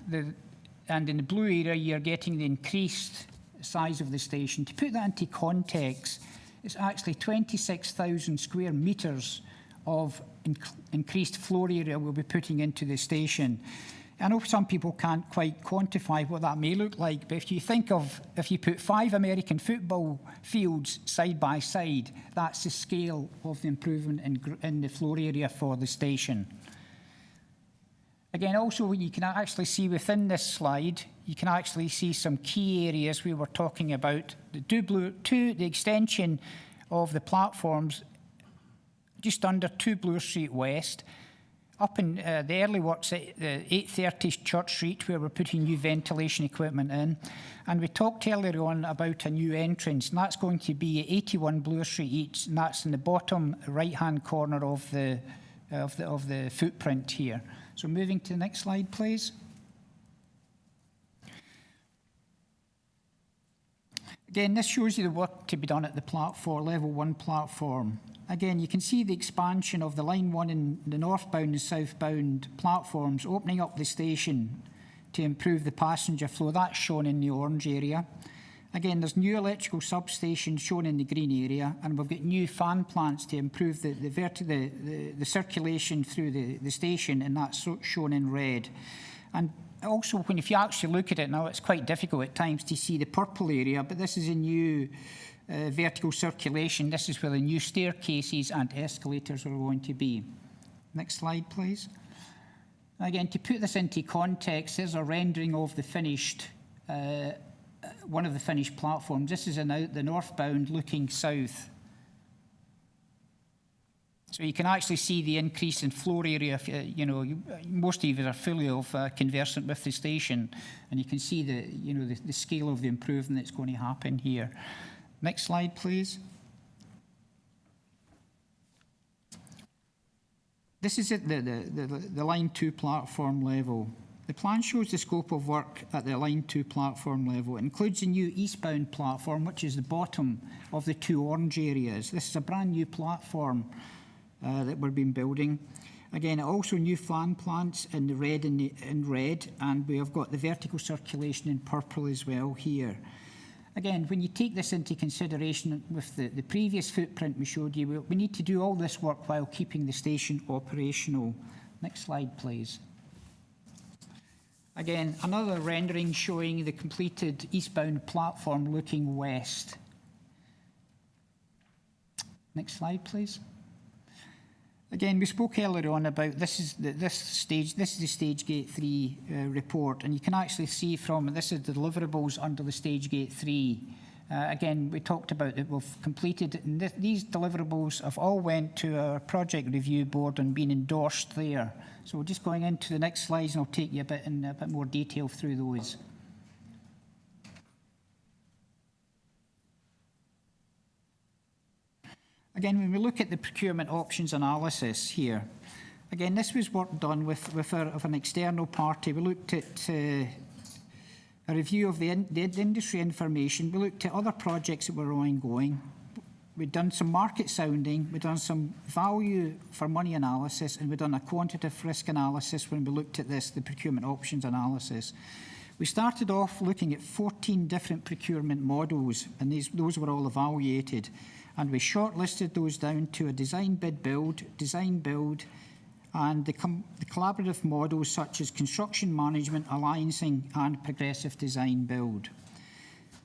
in the blue area you're getting the increased size of the station. To put that into context, it's actually 26,000 square metres of increased floor area we'll be putting into the station. I know some people can't quite quantify what that may look like, but if you think of, if you put 5 American football fields side by side, that's the scale of the improvement in the floor area for the station. Again, also you can actually see within this slide, you can actually see some key areas we were talking about. The extension of the platforms just under 2 Bloor Street West, up in the early works at 830 Church Street, where we're putting new ventilation equipment in. And we talked earlier on about a new entrance, and that's going to be at 81 Bloor Street East, and that's in the bottom right-hand corner of the footprint here. So moving to the next slide, please. Again, this shows you the work to be done at the platform, level 1 platform. Again, you can see the expansion of the Line 1 in the northbound and southbound platforms, opening up the station to improve the passenger flow. That's shown in the orange area. Again, there's new electrical substations shown in the green area, and we've got new fan plants to improve the circulation through the station, and that's shown in red. And also, if you actually look at it now, it's quite difficult at times to see the purple area, but this is a new vertical circulation. This is where the new staircases and escalators are going to be. Next slide, please. Again, to put this into context, there's a rendering of the finished, one of the finished platforms. This is the northbound looking south. So you can actually see the increase in floor area. Most of you are fully conversant with the station, and you can see the scale of the improvement that's going to happen here. Next slide, please. This is at the Line 2 platform level. The plan shows the scope of work at the Line 2 platform level. It includes a new eastbound platform, which is the bottom of the two orange areas. This is a brand new platform that we've been building. Again, also new fan plants in the red and we have got the vertical circulation in purple as well here. Again, when you take this into consideration with the previous footprint we showed you, we need to do all this work while keeping the station operational. Next slide, please. Again, another rendering showing the completed eastbound platform looking west. Next slide, please. Again, we spoke earlier on about this is the stage gate 3 report, and you can actually see this is the deliverables under the stage gate 3. Again, we talked about that we've completed, and these deliverables have all went to our project review board and been endorsed there. So we're just going into the next slides, and I'll take you in a bit more detail through those. Again, when we look at the procurement options analysis here, again, this was work done with an external party. We looked at a review of the industry information. We looked at other projects that were ongoing. We've done some market sounding. We've done some value for money analysis, and we've done a quantitative risk analysis when we looked at the procurement options analysis. We started off looking at 14 different procurement models, and those were all evaluated. And we shortlisted those down to a design bid build, design build, and the collaborative models such as construction management, alliancing, and progressive design build.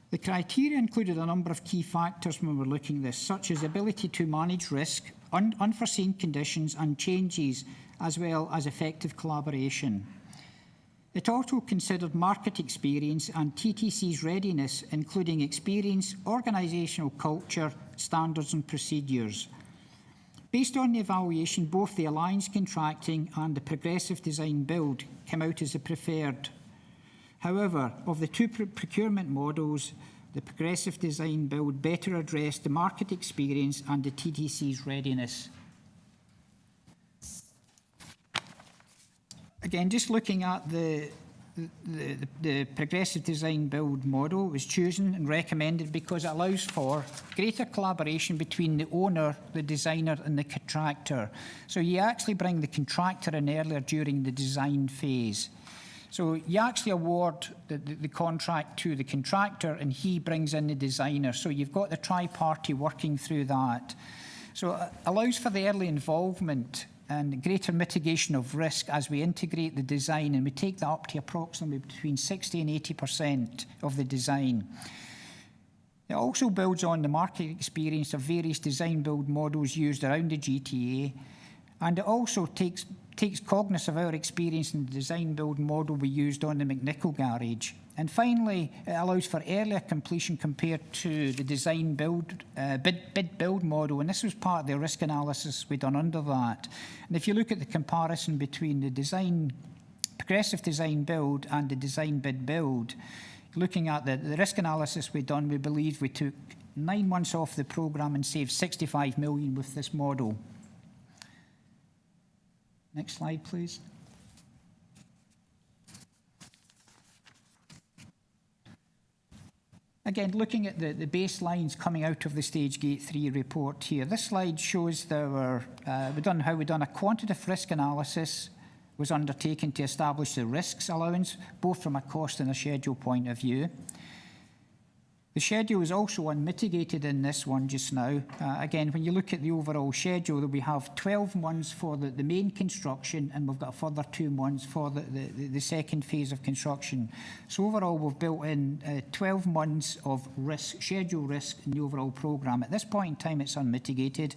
The criteria included a number of key factors when we were looking at this, such as ability to manage risk, unforeseen conditions and changes, as well as effective collaboration. It also considered market experience and TTC's readiness, including experience, organisational culture, standards and procedures. Based on the evaluation, both the alliance contracting and the progressive design build came out as the preferred. However, of the two procurement models, the progressive design build better addressed the market experience and the TTC's readiness. Again, just looking at the progressive design build model was chosen and recommended because it allows for greater collaboration between the owner, the designer and the contractor. So you actually bring the contractor in earlier during the design phase. So you actually award the contract to the contractor and he brings in the designer. So you've got the tri-party working through that. So it allows for the early involvement and greater mitigation of risk as we integrate the design, and we take that up to approximately between 60 and 80% of the design. It also builds on the market experience of various design build models used around the GTA, and it also takes cognizance of our experience in the design build model we used on the McNichol garage. And finally, it allows for earlier completion compared to the design build, bid build model, and this was part of the risk analysis we done under that. And if you look at the comparison between the progressive design build and the design bid build, looking at the risk analysis we done, we believe we took 9 months off the programme and saved 65 million with this model. Next slide, please. Again, looking at the baselines coming out of the Stage Gate 3 report here, this slide shows how we done a quantitative risk analysis was undertaken to establish the risks allowance, both from a cost and a schedule point of view. The schedule is also unmitigated in this one just now. Again, when you look at the overall schedule, we have 12 months for the main construction, and we've got a further 2 months for the second phase of construction. So overall, we've built in 12 months of schedule risk in the overall programme. At this point in time, it's unmitigated.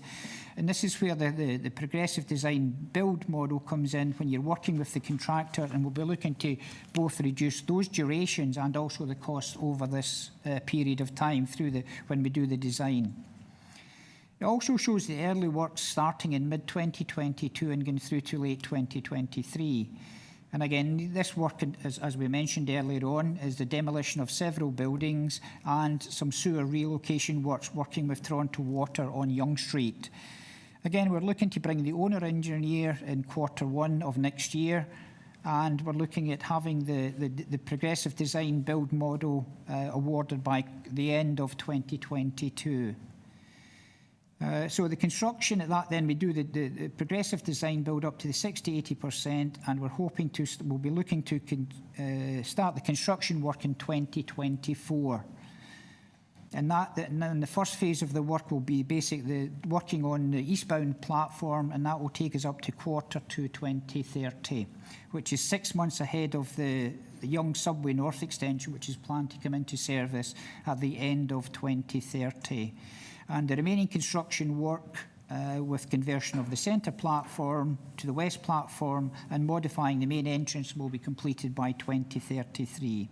And this is where the progressive design build model comes in when you're working with the contractor, and we'll be looking to both reduce those durations and also the costs over this period of time when we do the design. It also shows the early works starting in mid-2022 and going through to late 2023. And again, this work, as we mentioned earlier on, is the demolition of several buildings and some sewer relocation works working with Toronto Water on Yonge Street. Again, we're looking to bring the owner engineer in Q1 of next year, and we're looking at having the progressive design build model awarded by the end of 2022. So the construction at that, then we do the progressive design build up to the 60-80%, and we'll be looking to start the construction work in 2024. And then the first phase of the work will be basically working on the eastbound platform, and that will take us up to Q2 2030, which is 6 months ahead of the Yonge Subway North extension, which is planned to come into service at the end of 2030. And the remaining construction work with conversion of the centre platform to the west platform and modifying the main entrance will be completed by 2033.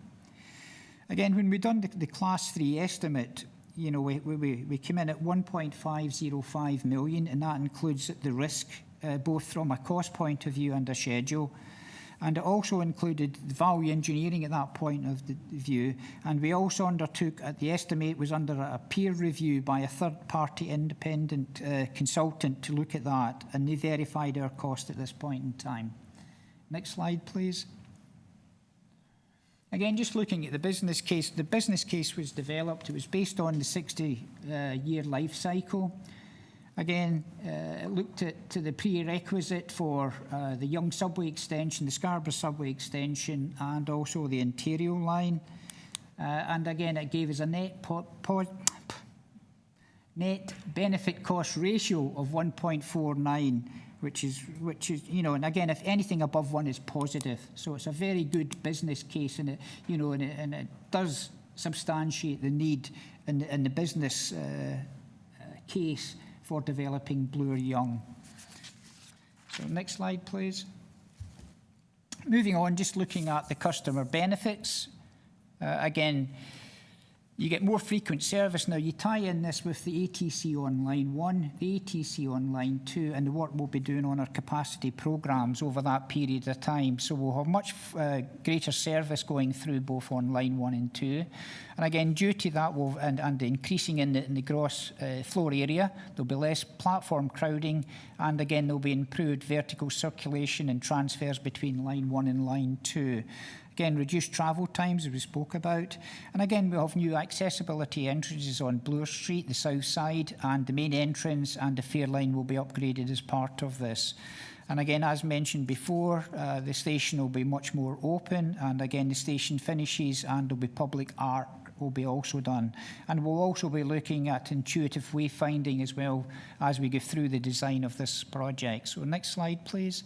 Again, when we've done the Class 3 estimate, you know, we came in at 1.505 million, and that includes the risk, both from a cost point of view and a schedule. And it also included value engineering at that point of the view. And we also undertook, the estimate was under a peer review by a third-party independent consultant to look at that, and they verified our cost at this point in time. Next slide, please. Again, just looking at the business case was developed. It was based on the 60-year life cycle. Again, it looked at the prerequisite for the Yonge Subway extension, the Scarborough Subway extension, and also the Ontario line. And again, it gave us a net benefit cost ratio of 1.49, which is, you know, and again, if anything above 1 is positive. So it's a very good business case, and it, you know, and it does substantiate the need in the business case for developing Bloor-Yonge. So next slide, please. Moving on, just looking at the customer benefits. Again, you get more frequent service. Now, you tie in this with the ATC on line 1, the ATC on line 2, and the work we'll be doing on our capacity programmes over that period of time. So we'll have much greater service going through both on line 1 and 2. And again, due to that, and increasing in the gross floor area, there'll be less platform crowding, and again, there'll be improved vertical circulation and transfers between line 1 and line 2. Again, reduced travel times, as we spoke about. And again, we have new accessibility entrances on Bloor Street, the south side, and the main entrance and the fare line will be upgraded as part of this. And again, as mentioned before, the station will be much more open, and again, the station finishes and there'll be public art will be also done. And we'll also be looking at intuitive wayfinding as well as we go through the design of this project. So next slide, please.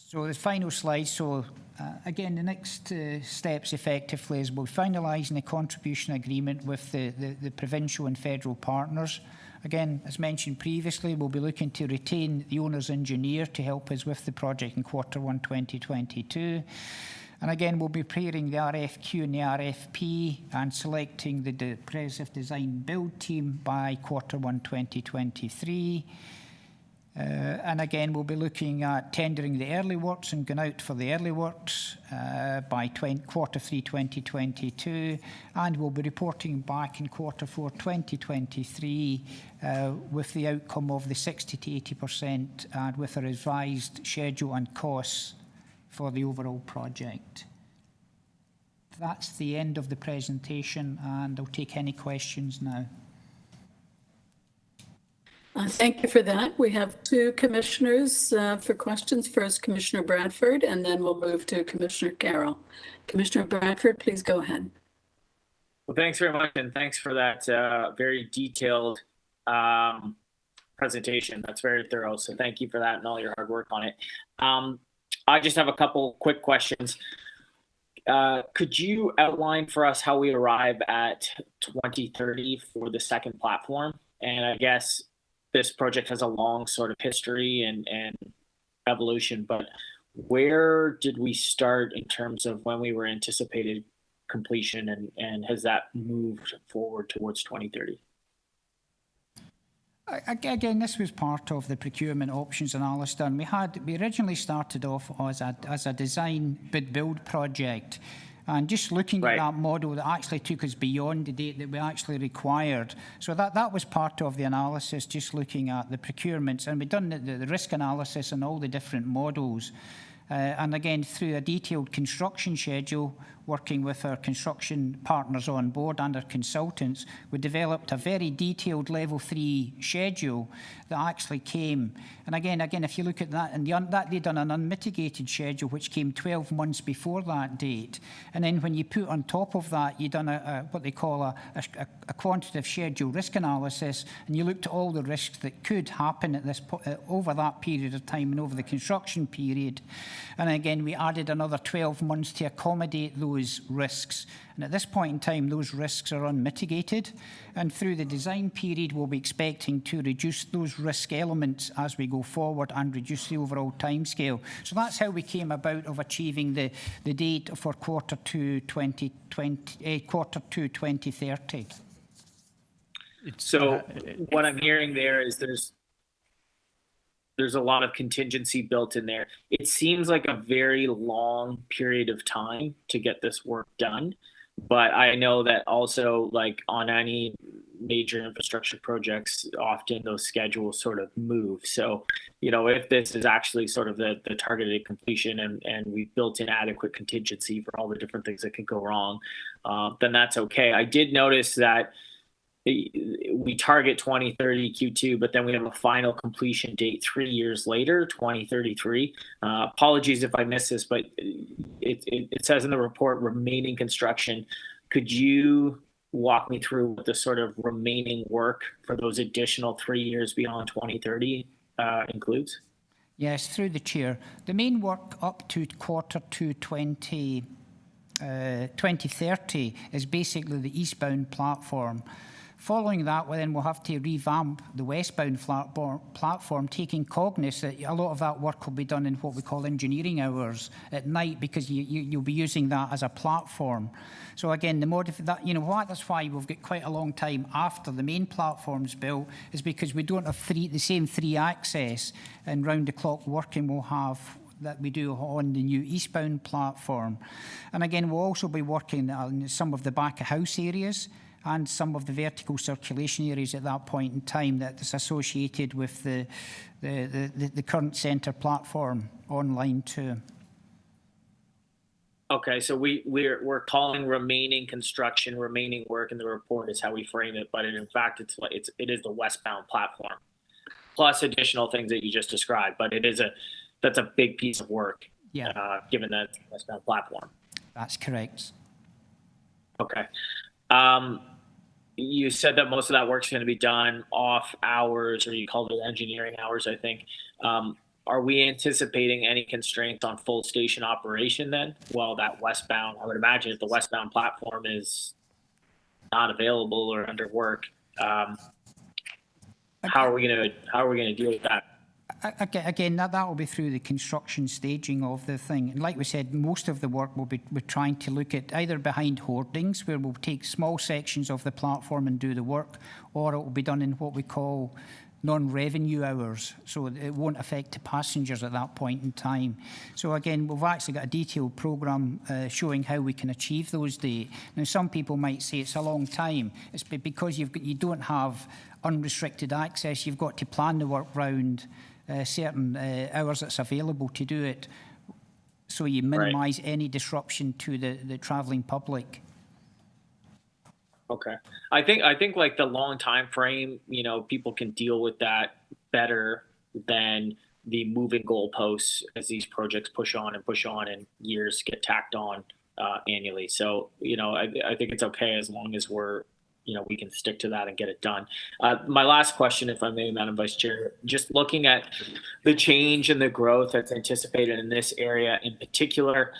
So the final slide, again, the next steps effectively is we're finalising the contribution agreement with the provincial and federal partners. Again, as mentioned previously, we'll be looking to retain the owner's engineer to help us with the project in Q1 2022. And again, we'll be preparing the RFQ and the RFP and selecting the progressive design build team by Q1 2023. And again, we'll be looking at tendering the early works and going out for the early works by Q3 2022. And we'll be reporting back in Q4 2023 with the outcome of the 60 to 80% and with a revised schedule and costs for the overall project. That's the end of the presentation, and I'll take any questions now. Thank you for that. We have two commissioners for questions. First, Commissioner Bradford, and then we'll move to Commissioner Carroll. Commissioner Bradford, please go ahead. Well, thanks very much, and thanks for that very detailed presentation. That's very thorough, so thank you for that and all your hard work on it. I just have a couple quick questions. Could you outline for us how we arrive at 2030 for the second platform? And I guess this project has a long sort of history and evolution, but where did we start in terms of when we were anticipated completion, and has that moved forward towards 2030? Again, this was part of the procurement options analysis done. We originally started off as a design bid build project, and just looking at that model that actually took us beyond the date that we actually required. So that was part of the analysis, just looking at the procurements, and we've done the risk analysis and all the different models. And again, through a detailed construction schedule, working with our construction partners on board and our consultants, we developed a very detailed level 3 schedule that actually came. And again, if you look at that, and they'd done an unmitigated schedule which came 12 months before that date. And then when you put on top of that, you've done what they call a quantitative schedule risk analysis, and you looked at all the risks that could happen at this over that period of time and over the construction period. And again, we added another 12 months to accommodate those risks. And at this point in time, those risks are unmitigated. And through the design period, we'll be expecting to reduce those risk elements as we go forward and reduce the overall timescale. So that's how we came about of achieving the date for quarter 2 2030. So what I'm hearing there is there's a lot of contingency built in there. It seems like a very long period of time to get this work done. But I know that also, like on any major infrastructure projects, often those schedules sort of move. So, if this is actually sort of the targeted completion and we've built in adequate contingency for all the different things that could go wrong, then that's okay. I did notice that we target 2030 Q2, but then we have a final completion date 3 years later, 2033. Apologies if I missed this, but it says in the report remaining construction. Could you walk me through what the sort of remaining work for those additional 3 years beyond 2030 includes? Yes, through the chair. The main work up to quarter 2 2030 is basically the eastbound platform. Following that, then we'll have to revamp the westbound platform, taking cognizance that a lot of that work will be done in what we call engineering hours at night, because you'll be using that as a platform. So again, that's why we've got quite a long time after the main platform's built, is because we don't have the same 3 access and round-the-clock working we'll have that we do on the new eastbound platform. And again, we'll also be working on some of the back-of-house areas and some of the vertical circulation areas at that point in time that is associated with the current centre platform on line 2. Okay, so we're calling remaining construction, remaining work in the report is how we frame it, but in fact it is the westbound platform plus additional things that you just described. But that's a big piece of work, given that it's the westbound platform. That's correct. Okay. You said that most of that work's going to be done off hours, or you called it engineering hours, I think. Are we anticipating any constraints on full station operation then? Well, that westbound, I would imagine if the westbound platform is not available or under work, how are we going to deal with that? Again, that will be through the construction staging of the thing. And like we said, most of the work we're trying to look at either behind hoardings, where we'll take small sections of the platform and do the work, or it will be done in what we call non-revenue hours, so it won't affect the passengers at that point in time. So again, we've actually got a detailed programme showing how we can achieve those days. Now, some people might say it's a long time. It's because you don't have unrestricted access. You've got to plan the work round certain hours that's available to do it, so you minimise any disruption to the travelling public. Okay, I think like the long time frame, people can deal with that better than the moving goalposts as these projects push on and years get tacked on annually. So I think it's okay as long as we can stick to that and get it done. My last question, if I may, Madam Vice Chair, just looking at the change and the growth that's anticipated in this area in particular,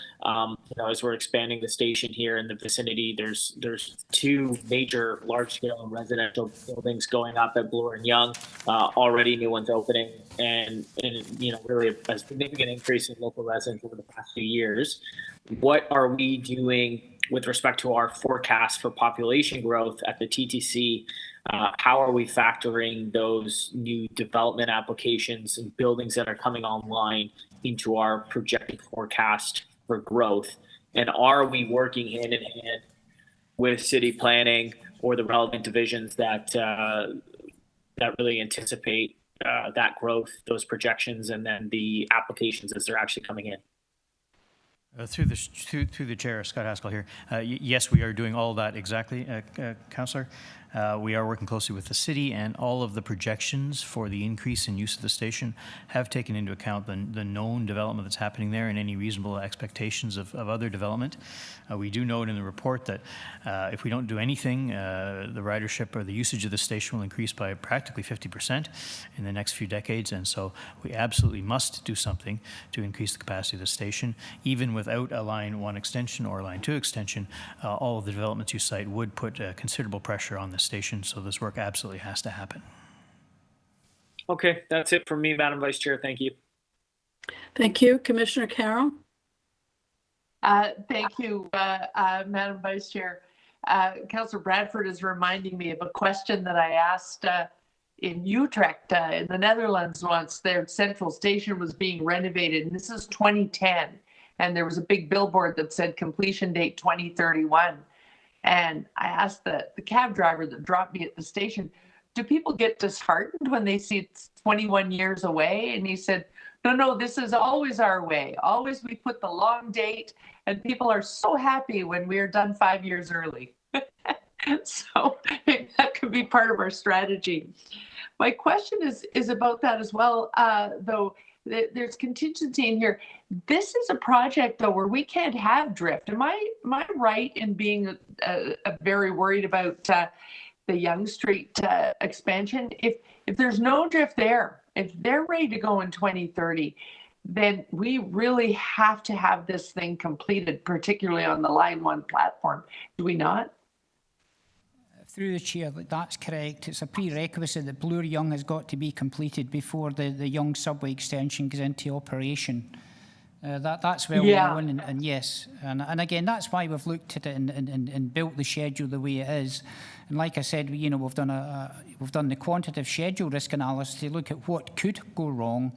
as we're expanding the station here in the vicinity, there's 2 major large-scale residential buildings going up at Bloor-Yonge, already new ones opening, and really a significant increase in local residents over the past few years. What are we doing with respect to our forecast for population growth at the TTC, how are we factoring those new development applications and buildings that are coming online into our projected forecast for growth? And are we working hand in hand with city planning or the relevant divisions that really anticipate that growth, those projections, and then the applications as they're actually coming in? Through the chair, Scott Haskell here. Yes, we are doing all that exactly, Councillor. We are working closely with the city, and all of the projections for the increase in use of the station have taken into account the known development that's happening there and any reasonable expectations of other development. We do note in the report that if we don't do anything, the ridership or the usage of the station will increase by practically 50% in the next few decades, and so we absolutely must do something to increase the capacity of the station. Even without a Line 1 extension or Line 2 extension, all of the developments you cite would put considerable pressure on the station, so this work absolutely has to happen. Okay, that's it from me, Madam Vice Chair. Thank you. Thank you. Commissioner Carroll? Thank you, Madam Vice Chair. Councillor Bradford is reminding me of a question that I asked in Utrecht in the Netherlands once. Their central station was being renovated, and this is 2010, and there was a big billboard that said completion date 2031. And I asked the cab driver that dropped me at the station, do people get disheartened when they see it's 21 years away? And he said, no, this is always our way. Always we put the long date, and people are so happy when we are done 5 years early. So that could be part of our strategy. My question is about that as well, though. There's contingency in here. This is a project, though, where we can't have drift. Am I right in being very worried about the Yonge Street expansion? If there's no drift there, if they're ready to go in 2030, then we really have to have this thing completed, particularly on the Line 1 platform. Do we not? Through the chair, that's correct. It's a prerequisite that Bloor-Yonge has got to be completed before the Yonge subway extension goes into operation. That's well known, and yes, and again, that's why we've looked at it and built the schedule the way it is. And like I said, we've done the quantitative schedule risk analysis to look at what could go wrong,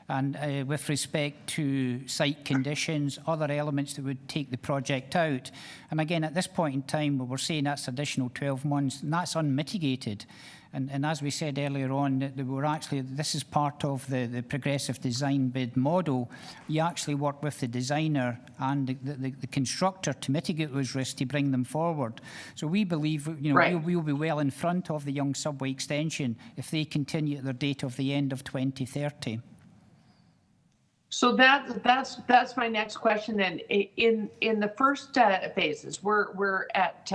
and with respect to site conditions, other elements that would take the project out. And again, at this point in time, we're saying that's additional 12 months, and that's unmitigated. And as we said earlier on, this is part of the progressive design bid model. You actually work with the designer and the constructor to mitigate those risks to bring them forward. So we believe we'll be well in front of the Yonge subway extension if they continue at their date of the end of 2030. So that's my next question then. In the first phases, we're at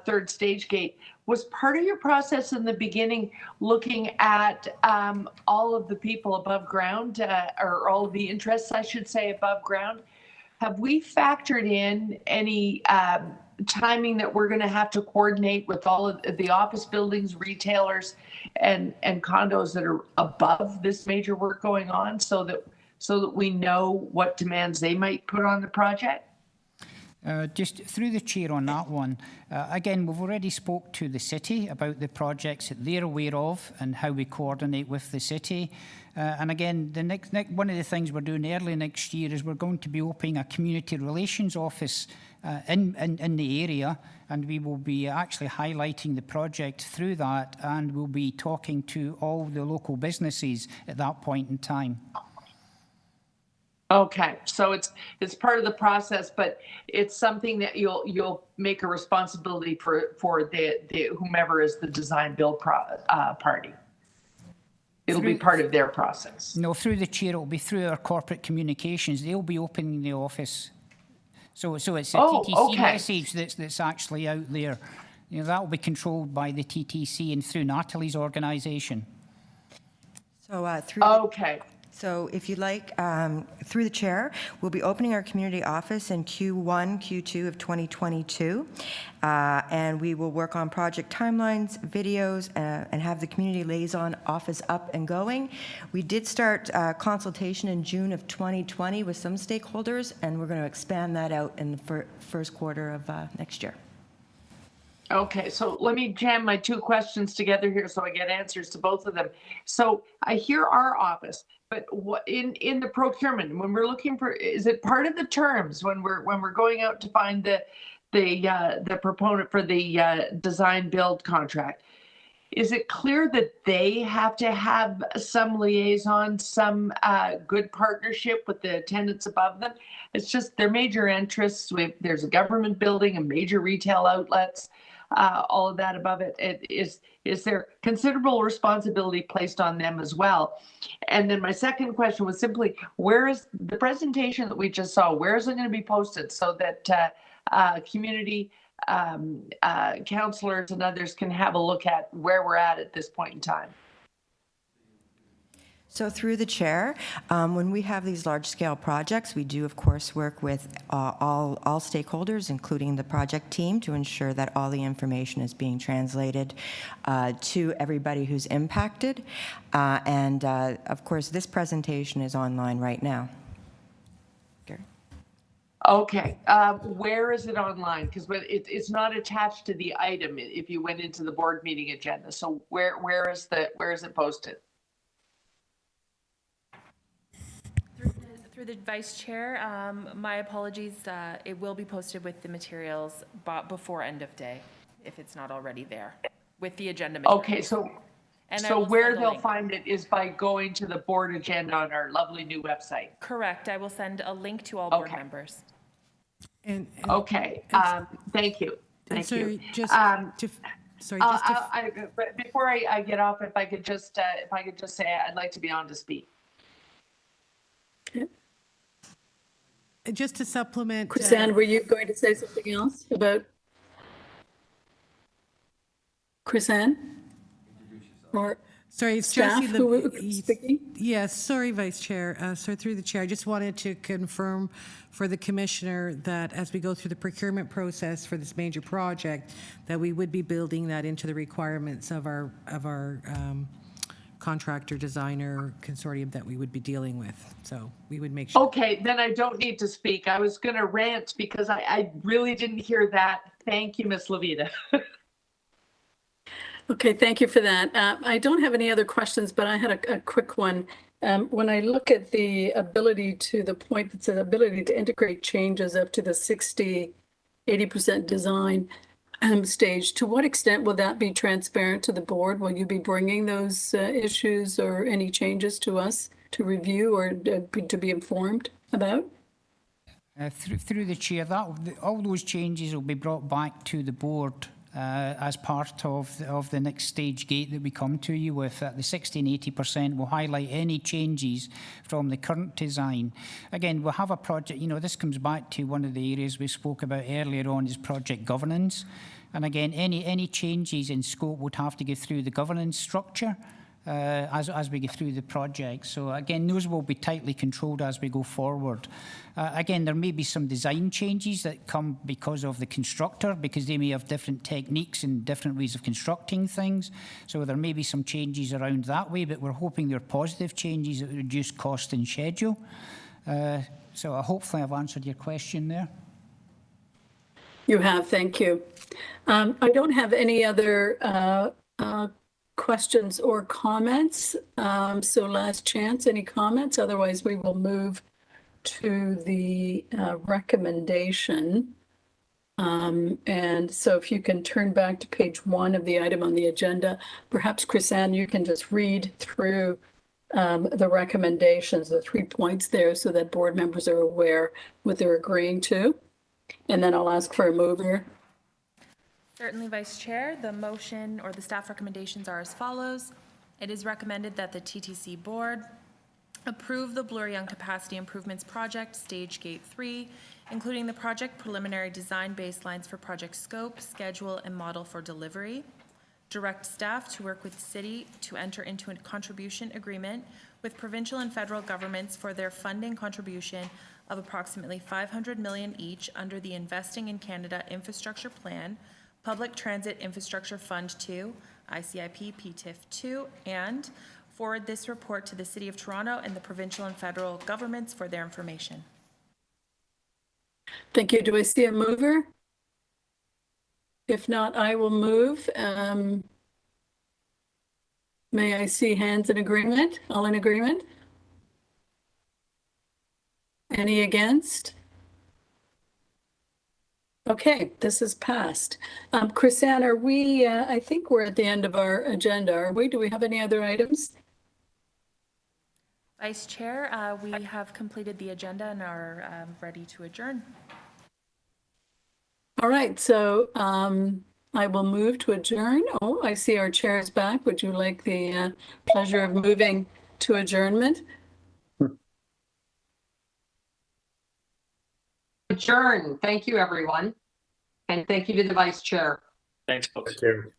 third stage gate. Was part of your process in the beginning looking at all of the people above ground, or all of the interests, I should say, above ground? Have we factored in any timing that we're going to have to coordinate with all of the office buildings, retailers, and condos that are above this major work going on, so that we know what demands they might put on the project? Just through the chair on that one, again, we've already spoke to the city about the projects that they're aware of and how we coordinate with the city. And again, one of the things we're doing early next year is we're going to be opening a community relations office in the area, and we will be actually highlighting the project through that, and we'll be talking to all the local businesses at that point in time. Okay, so it's part of the process, but it's something that you'll make a responsibility for the whomever is the design build party. It'll be part of their process. No, through the chair, it'll be through our corporate communications. They'll be opening the office. So it's a TTC message that's actually out there. That will be controlled by the TTC and through Natalie's organisation. So So if you'd like, through the chair, we'll be opening our community office in Q1, Q2 of 2022. And we will work on project timelines, videos, and have the community liaison office up and going. We did start consultation in June of 2020 with some stakeholders, and we're going to expand that out in the first quarter of next year. Okay, so let me jam my two questions together here so I get answers to both of them. So I hear our office, but what in the procurement, when we're looking for, is it part of the terms when we're going out to find the proponent for the design build contract? Is it clear that they have to have some liaison, some good partnership with the tenants above them? It's just their major interests. There's a government building and major retail outlets. All of that above it. Is there considerable responsibility placed on them as well? And then my second question was simply, where is the presentation that we just saw, where is it going to be posted so that community councillors and others can have a look at where we're at this point in time? So through the chair, when we have these large-scale projects, we do, of course, work with all stakeholders, including the project team, to ensure that all the information is being translated to everybody who's impacted. And of course, this presentation is online right now. Gary? Okay, where is it online? Because it's not attached to the item if you went into the board meeting agenda. So where is it posted? Through the vice chair, my apologies. It will be posted with the materials before end of day, if it's not already there, with the agenda materials. Okay, so where they'll find it is by going to the board agenda on our lovely new website. Correct. I will send a link to all board members. Okay. Thank you. Thank you. Before I get off, if I could just say I'd like to be on to speak. Just to supplement, Chrisanne, were you going to say something else about Chrisanne? Or sorry, it's staff Josie who were speaking? Yes, sorry, Vice Chair. So through the chair, I just wanted to confirm for the commissioner that as we go through the procurement process for this major project, that we would be building that into the requirements of our contractor designer consortium that we would be dealing with. So we would make sure. Okay, then I don't need to speak. I was going to rant because I really didn't hear that. Thank you, Ms. Levita. Okay, thank you for that. I don't have any other questions, but I had a quick one. When I look at the ability to the point that says ability to integrate changes up to the 80% design stage, to what extent will that be transparent to the board? Will you be bringing those issues or any changes to us to review or to be informed about? Through the chair, all those changes will be brought back to the board as part of the next stage gate that we come to you with. At the 60 and 80%, we'll highlight any changes from the current design. Again, we'll have a project, this comes back to one of the areas we spoke about earlier on, is project governance. And again, any changes in scope would have to go through the governance structure as we go through the project. So again, those will be tightly controlled as we go forward. Again, there may be some design changes that come because of the constructor, because they may have different techniques and different ways of constructing things. So there may be some changes around that way, but we're hoping they're positive changes that reduce cost and schedule. So hopefully I've answered your question there. You have, thank you. I don't have any other questions or comments. So last chance, any comments? Otherwise, we will move to the recommendation. And so if you can turn back to page 1 of the item on the agenda, perhaps Chrisanne, you can just read through the recommendations, the 3 points there, so that board members are aware what they're agreeing to. And then I'll ask for a mover. Certainly, Vice Chair. The motion or the staff recommendations are as follows. It is recommended that the TTC board approve the Bloor-Yonge Capacity Improvements Project, Stage Gate 3, including the project preliminary design baselines for project scope, schedule, and model for delivery. direct staff to work with the city to enter into a contribution agreement with provincial and federal governments for their funding contribution of approximately 500 million each under the Investing in Canada Infrastructure Plan, Public Transit Infrastructure Fund 2, ICIP PTIF 2, and forward this report to the City of Toronto and the provincial and federal governments for their information. Thank you. Do I see a mover? If not, I will move. May I see hands in agreement? All in agreement? Any against? Okay, this is passed. Chrisanne, are we, I think we're at the end of our agenda, are we? Do we have any other items? Vice Chair, we have completed the agenda and are ready to adjourn. All right, so I will move to adjourn. Oh, I see our chair is back. Would you like the pleasure of moving to adjournment? Adjourn. Thank you, everyone. And thank you to the Vice Chair. Thanks, folks. Thank you.